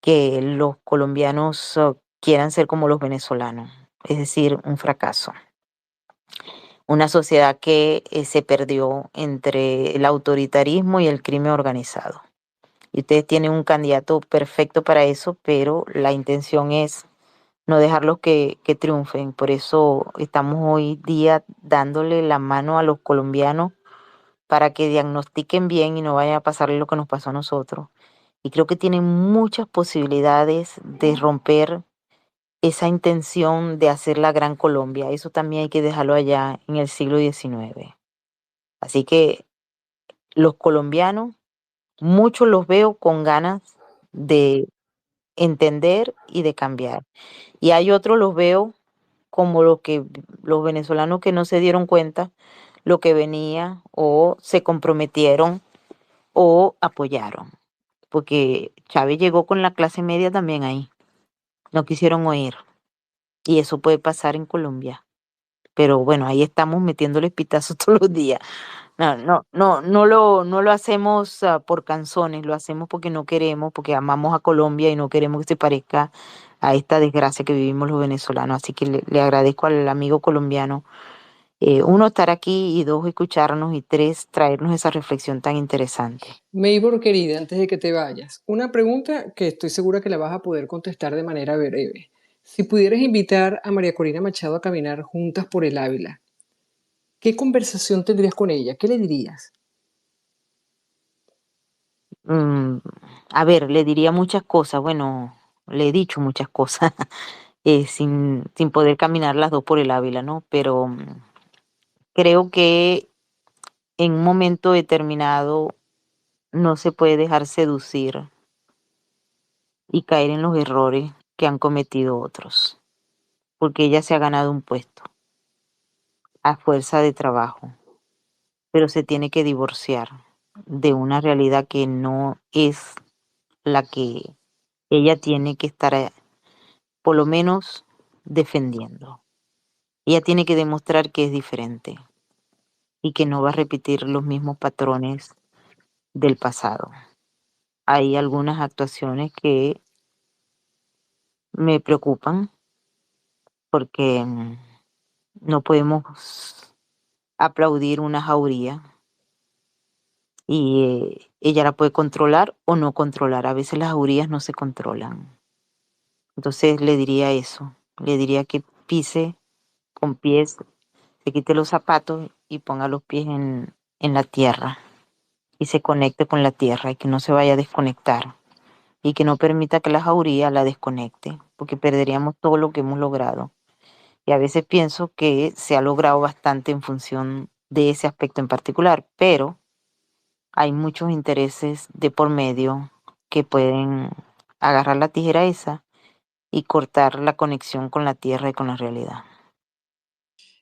que los colombianos quieran ser como los venezolanos, es decir, un fracaso. Una sociedad que se perdió entre el autoritarismo y el crimen organizado. Y ustedes tienen un candidato perfecto para eso, pero la intención es no dejarlos que triunfen. Por eso estamos hoy día dándole la mano a los colombianos para que diagnostiquen bien y no vaya a pasarle lo que nos pasó a nosotros. Y creo que tienen muchas posibilidades de romper esa intención de hacer la Gran Colombia. Eso también hay que dejarlo allá en el siglo XIX. Así que los colombianos, muchos los veo con ganas de entender y de cambiar. Y hay otros los veo como los venezolanos que no se dieron cuenta lo que venía o se comprometieron o apoyaron. Porque Chávez llegó con la clase media también ahí. No quisieron oír. Y eso puede pasar en Colombia. Pero bueno, ahí estamos metiéndole pitazos todos los días. No lo hacemos por canzones, lo hacemos porque no queremos, porque amamos a Colombia y no queremos que se parezca a esta desgracia que vivimos los venezolanos. Así que le agradezco al amigo colombiano, uno, estar aquí y dos, escucharnos y tres, traernos esa reflexión tan interesante. Maybor, querida, antes de que te vayas, una pregunta que estoy segura que la vas a poder contestar de manera breve. Si pudieras invitar a María Corina Machado a caminar juntas por el Ávila, ¿qué conversación tendrías con ella? ¿Qué le dirías? Mm, a ver, le diría muchas cosas, bueno, le he dicho muchas cosas, sin poder caminar las dos por el Ávila, ¿no? Pero creo que en un momento determinado no se puede dejar seducir y caer en los errores que han cometido otros, porque ella se ha ganado un puesto a fuerza de trabajo, pero se tiene que divorciar de una realidad que no es la que ella tiene que estar, por lo menos, defendiendo. Ella tiene que demostrar que es diferente y que no va a repetir los mismos patrones del pasado. Hay algunas actuaciones que me preocupan porque no podemos aplaudir una jauría y ella la puede controlar o no controlar. A veces las jaurías no se controlan. Entonces le diría eso, le diría que pise con pies, se quite los zapatos y ponga los pies en la tierra y se conecte con la tierra y que no se vaya a desconectar y que no permita que la jauría la desconecte, porque perderíamos todo lo que hemos logrado. Y a veces pienso que se ha logrado bastante en función de ese aspecto en particular, pero hay muchos intereses de por medio que pueden agarrar la tijera esa y cortar la conexión con la tierra y con la realidad.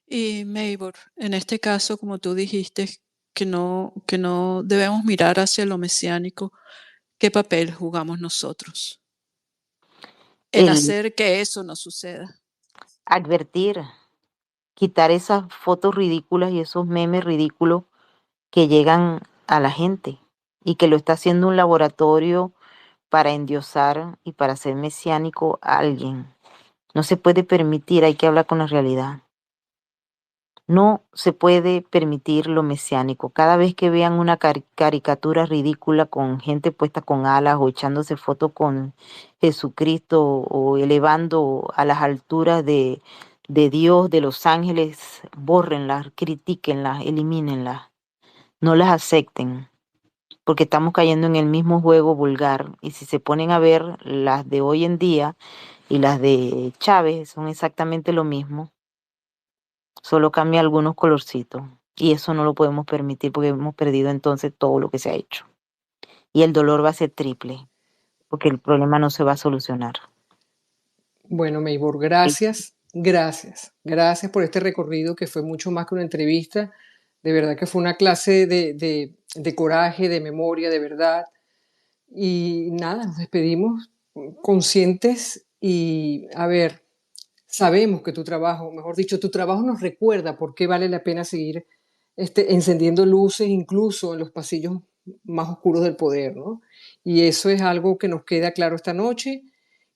Y Maybor, en este caso, como tú dijiste, que no debemos mirar hacia lo mesiánico, ¿qué papel jugamos nosotros en El hacer que eso no suceda? advertir, quitar esas fotos ridículas y esos memes ridículos que llegan a la gente y que lo está haciendo un laboratorio para endiosar y para hacer mesiánico a alguien. No se puede permitir, hay que hablar con la realidad. No se puede permitir lo mesiánico. Cada vez que vean una caricatura ridícula con gente puesta con alas o echándose fotos con Jesucristo o elevando a las alturas de Dios, de los ángeles, bórrenlas, critíquenlas, elimínenlas. No las acepten, porque estamos cayendo en el mismo juego vulgar. Y si se ponen a ver las de hoy en día y las de Chávez, son exactamente lo mismo. Solo cambia algunos colorcitos. Y eso no lo podemos permitir porque hemos perdido entonces todo lo que se ha hecho. Y el dolor va a ser triple, porque el problema no se va a solucionar. Bueno, Maybor, Sí. gracias por este recorrido que fue mucho más que una entrevista. De verdad que fue una clase de coraje, de memoria, de verdad. Y nada, nos despedimos conscientes y a ver, sabemos que tu trabajo, mejor dicho, tu trabajo nos recuerda por qué vale la pena seguir encendiendo luces incluso en los pasillos más oscuros del poder, ¿no? Y eso es algo que nos queda claro esta noche,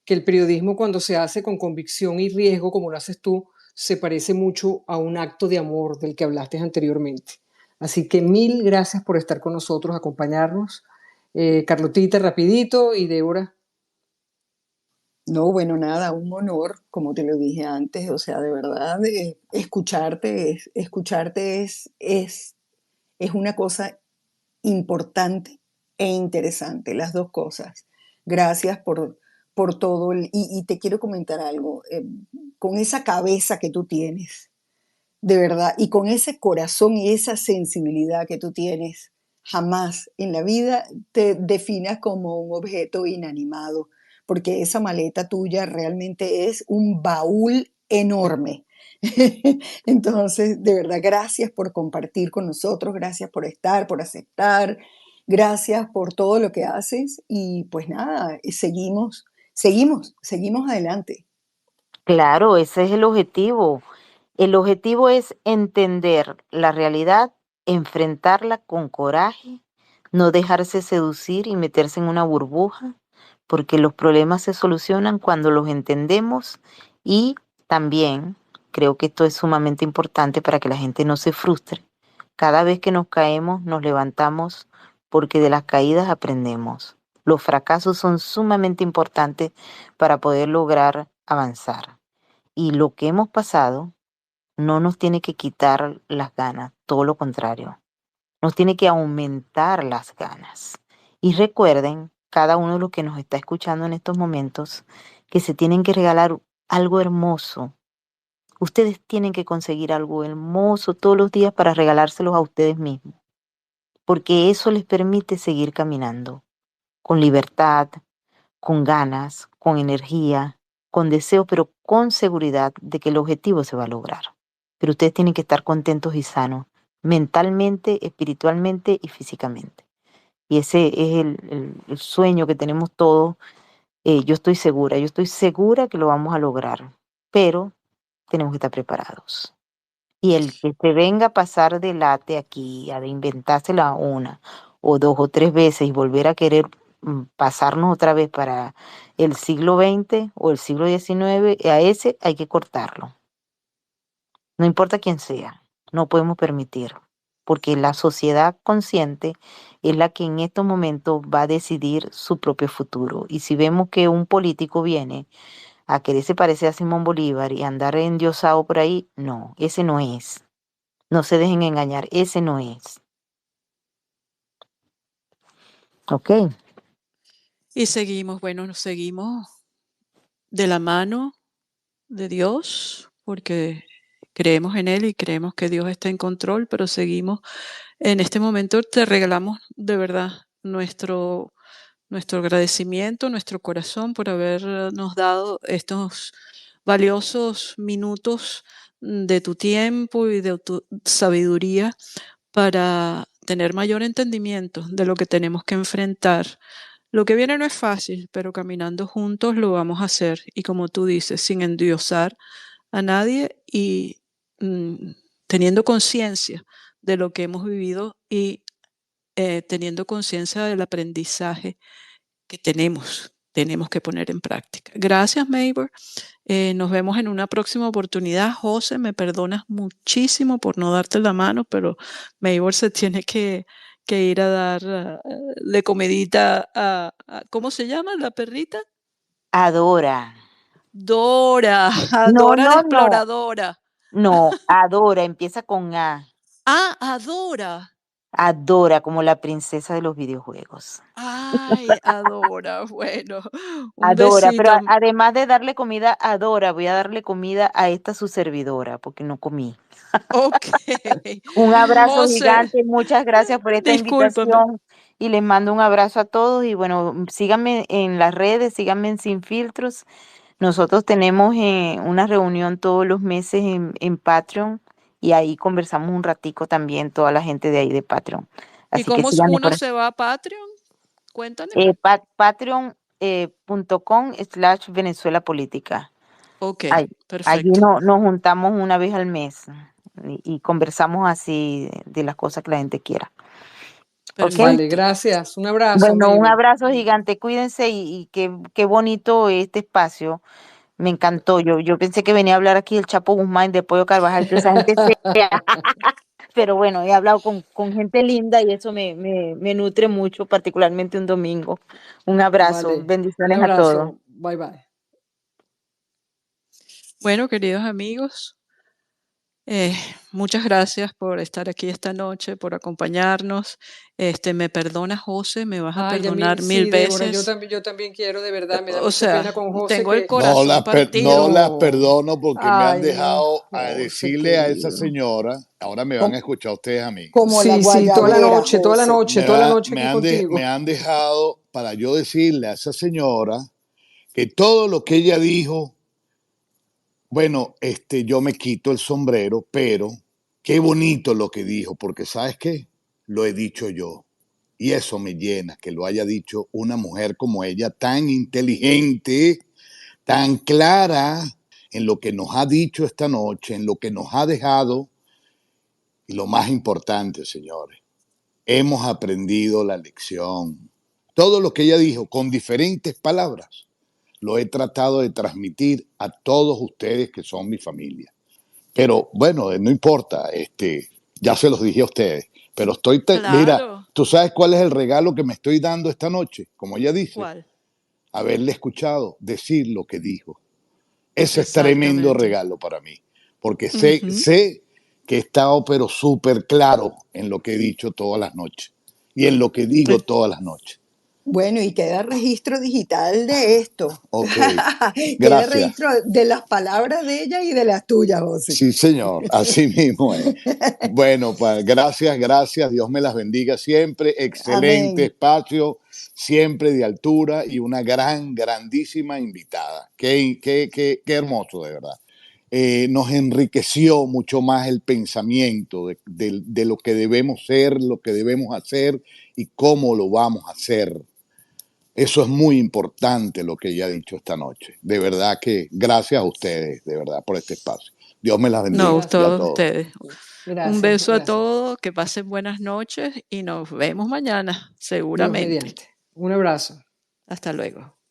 que el periodismo cuando se hace con convicción y riesgo, como lo haces tú, se parece mucho a un acto de amor del que hablaste anteriormente. Así que mil gracias por estar con nosotros, acompañarnos. Carlotita, rapidito, y Débora. No, bueno, nada, un honor, como te lo dije antes, o sea, de verdad, escucharte es una cosa importante e interesante, las dos cosas. Gracias por todo. Y te quiero comentar algo, con esa cabeza que tú tienes, de verdad, y con ese corazón y esa sensibilidad que tú tienes, jamás en la vida te definas como un objeto inanimado, porque esa maleta tuya realmente es un baúl enorme. Entonces, de verdad, gracias por compartir con nosotros, gracias por estar, por aceptar, gracias por todo lo que haces y pues nada, seguimos adelante. Claro, ese es el objetivo. El objetivo es entender la realidad, enfrentarla con coraje, no dejarse seducir y meterse en una burbuja, porque los problemas se solucionan cuando los entendemos y también creo que esto es sumamente importante para que la gente no se frustre. Cada vez que nos caemos, nos levantamos porque de las caídas aprendemos. Los fracasos son sumamente importantes para poder lograr avanzar. Y lo que hemos pasado no nos tiene que quitar las ganas, todo lo contrario, nos tiene que aumentar las ganas. Y recuerden, cada uno de los que nos está escuchando en estos momentos, que se tienen que regalar algo hermoso. Ustedes tienen que conseguir algo hermoso todos los días para regalárselos a ustedes mismos, porque eso les permite seguir caminando con libertad, con ganas, con energía con deseos, pero con seguridad de que el objetivo se va a lograr. Pero ustedes tienen que estar contentos y sanos, mentalmente, espiritualmente y físicamente. Y ese es el sueño que tenemos todos. Yo estoy segura que lo vamos a lograr, pero tenemos que estar preparados. Y el que se venga a pasar de late aquí, a de inventársela una o dos o tres veces y volver a querer pasarnos otra vez para el siglo XX o el siglo XIX, a ese hay que cortarlo. No importa quién sea, no podemos permitir, porque la sociedad consciente es la que en estos momentos va a decidir su propio futuro. Y si vemos que un político viene a quererse parecer a Simón Bolívar y andar endiosado por ahí, no, ese no es. No se dejen engañar, ese no es. ¿Ok? Y seguimos, bueno, nos seguimos de la mano de Dios, porque creemos en Él y creemos que Dios está en control, pero seguimos. En este momento te regalamos de verdad nuestro agradecimiento, nuestro corazón por habernos dado estos valiosos minutos de tu tiempo y de tu sabiduría para tener mayor entendimiento de lo que tenemos que enfrentar. Lo que viene no es fácil, pero caminando juntos lo vamos a hacer. Y como tú dices, sin endiosar a nadie y teniendo conciencia de lo que hemos vivido y teniendo conciencia del aprendizaje que tenemos que poner en práctica. Gracias, Maybor. Nos vemos en una próxima oportunidad. José, me perdonas muchísimo por no darte la mano, pero Maybor se tiene que ir a dar de comidita ¿cómo se llama la perrita? Adora. Dora, No, Dora la no, no. exploradora. No, adora, empieza con A. Ah, Adora. Adora, como la princesa de los videojuegos. Ay, Adora. Bueno, un Adora, pero besito. además de darle comida a Adora, voy a darle comida a esta su servidora, porque no comí. Ok. Un abrazo José, gigante, muchas gracias por esta discúlpame. invitación y les mando un abrazo a todos y bueno, síganme en las redes, síganme en Sin Filtros. Nosotros tenemos una reunión todos los meses en Patreon y ahí conversamos un ratico también toda la gente de ahí de Patreon. ¿Y Así que cómo síganme uno por se va a Patreon? Cuéntame. Patreon.com/Venezuela Política. Ok, Allí perfecto. nos juntamos una vez al mes y conversamos así de las cosas que la gente quiera. ¿Ok? Vale, Perfecto. gracias. Un abrazo, Bueno, un Maybor. abrazo gigante, cuídense y qué bonito este espacio. Me encantó. Yo pensé que venía a hablar aquí el Chapo Guzmán, de Pollo Carvajal, toda esa gente fea. Pero bueno, he hablado con gente linda y eso me nutre mucho, particularmente un domingo. Un abrazo, Vale, un bendiciones a todos. abrazo. Bye bye. Bueno, queridos amigos, eh, muchas gracias por estar aquí esta noche, por acompañarnos. Me perdonas, José, me vas a Ay, a mí, perdonar mil sí, Débora, veces. yo también quiero, de verdad, me da O mucha sea, pena con José tengo el que, corazón No partido. las no, perdono porque me han ay, no, dejado a José decirle a esa querido. señora, ahora me van a Como, escuchar ustedes a mí, como la Sí, sí, guayabera, toda la José. noche, toda la noche aquí me contigo. han dejado para yo decirle a esa señora que todo lo que ella dijo, bueno, yo me quito el sombrero, pero qué bonito lo que dijo, porque ¿sabes qué? Lo he dicho yo. Y eso me llena, que lo haya dicho una mujer como ella, tan inteligente, tan clara en lo que nos ha dicho esta noche, en lo que nos ha dejado. Y lo más importante, señores, hemos aprendido la lección. Todo lo que ella dijo, con diferentes palabras, lo he tratado de transmitir a todos ustedes que son mi familia. Pero bueno, no importa, ya se los dije a ustedes. Pero mira, Claro. ¿tú sabes cuál es el regalo que me estoy dando esta noche? Como ella dice, ¿Cuál? haberle escuchado decir lo que dijo. Ese es tremendo Exactamente. regalo para mí, porque Ujú. sé que he estado pero súper claro en lo que he dicho todas las noches y en lo que digo Eh, todas las noches. Bueno, y queda registro digital de esto. Ok, Queda gracias. registro de las palabras de ella y de las tuyas, José. Sí, señor, así mismo es. Bueno, pues gracias, gracias. Dios me las bendiga siempre. Excelente Amén. espacio. siempre de altura y una grandísima invitada. Qué hermoso, de verdad. Nos enriqueció mucho más el pensamiento de lo que debemos ser, lo que debemos hacer y cómo lo vamos a hacer. Eso es muy importante lo que ella ha dicho esta noche. De verdad que gracias a ustedes, de verdad, por este espacio. Dios me las No, bendiga y a Gracias. todos todos. ustedes. Un Gracias, beso a gracias. todos, que pasen buenas noches y nos vemos mañana, Dios seguramente. mediante. Un abrazo. Hasta luego.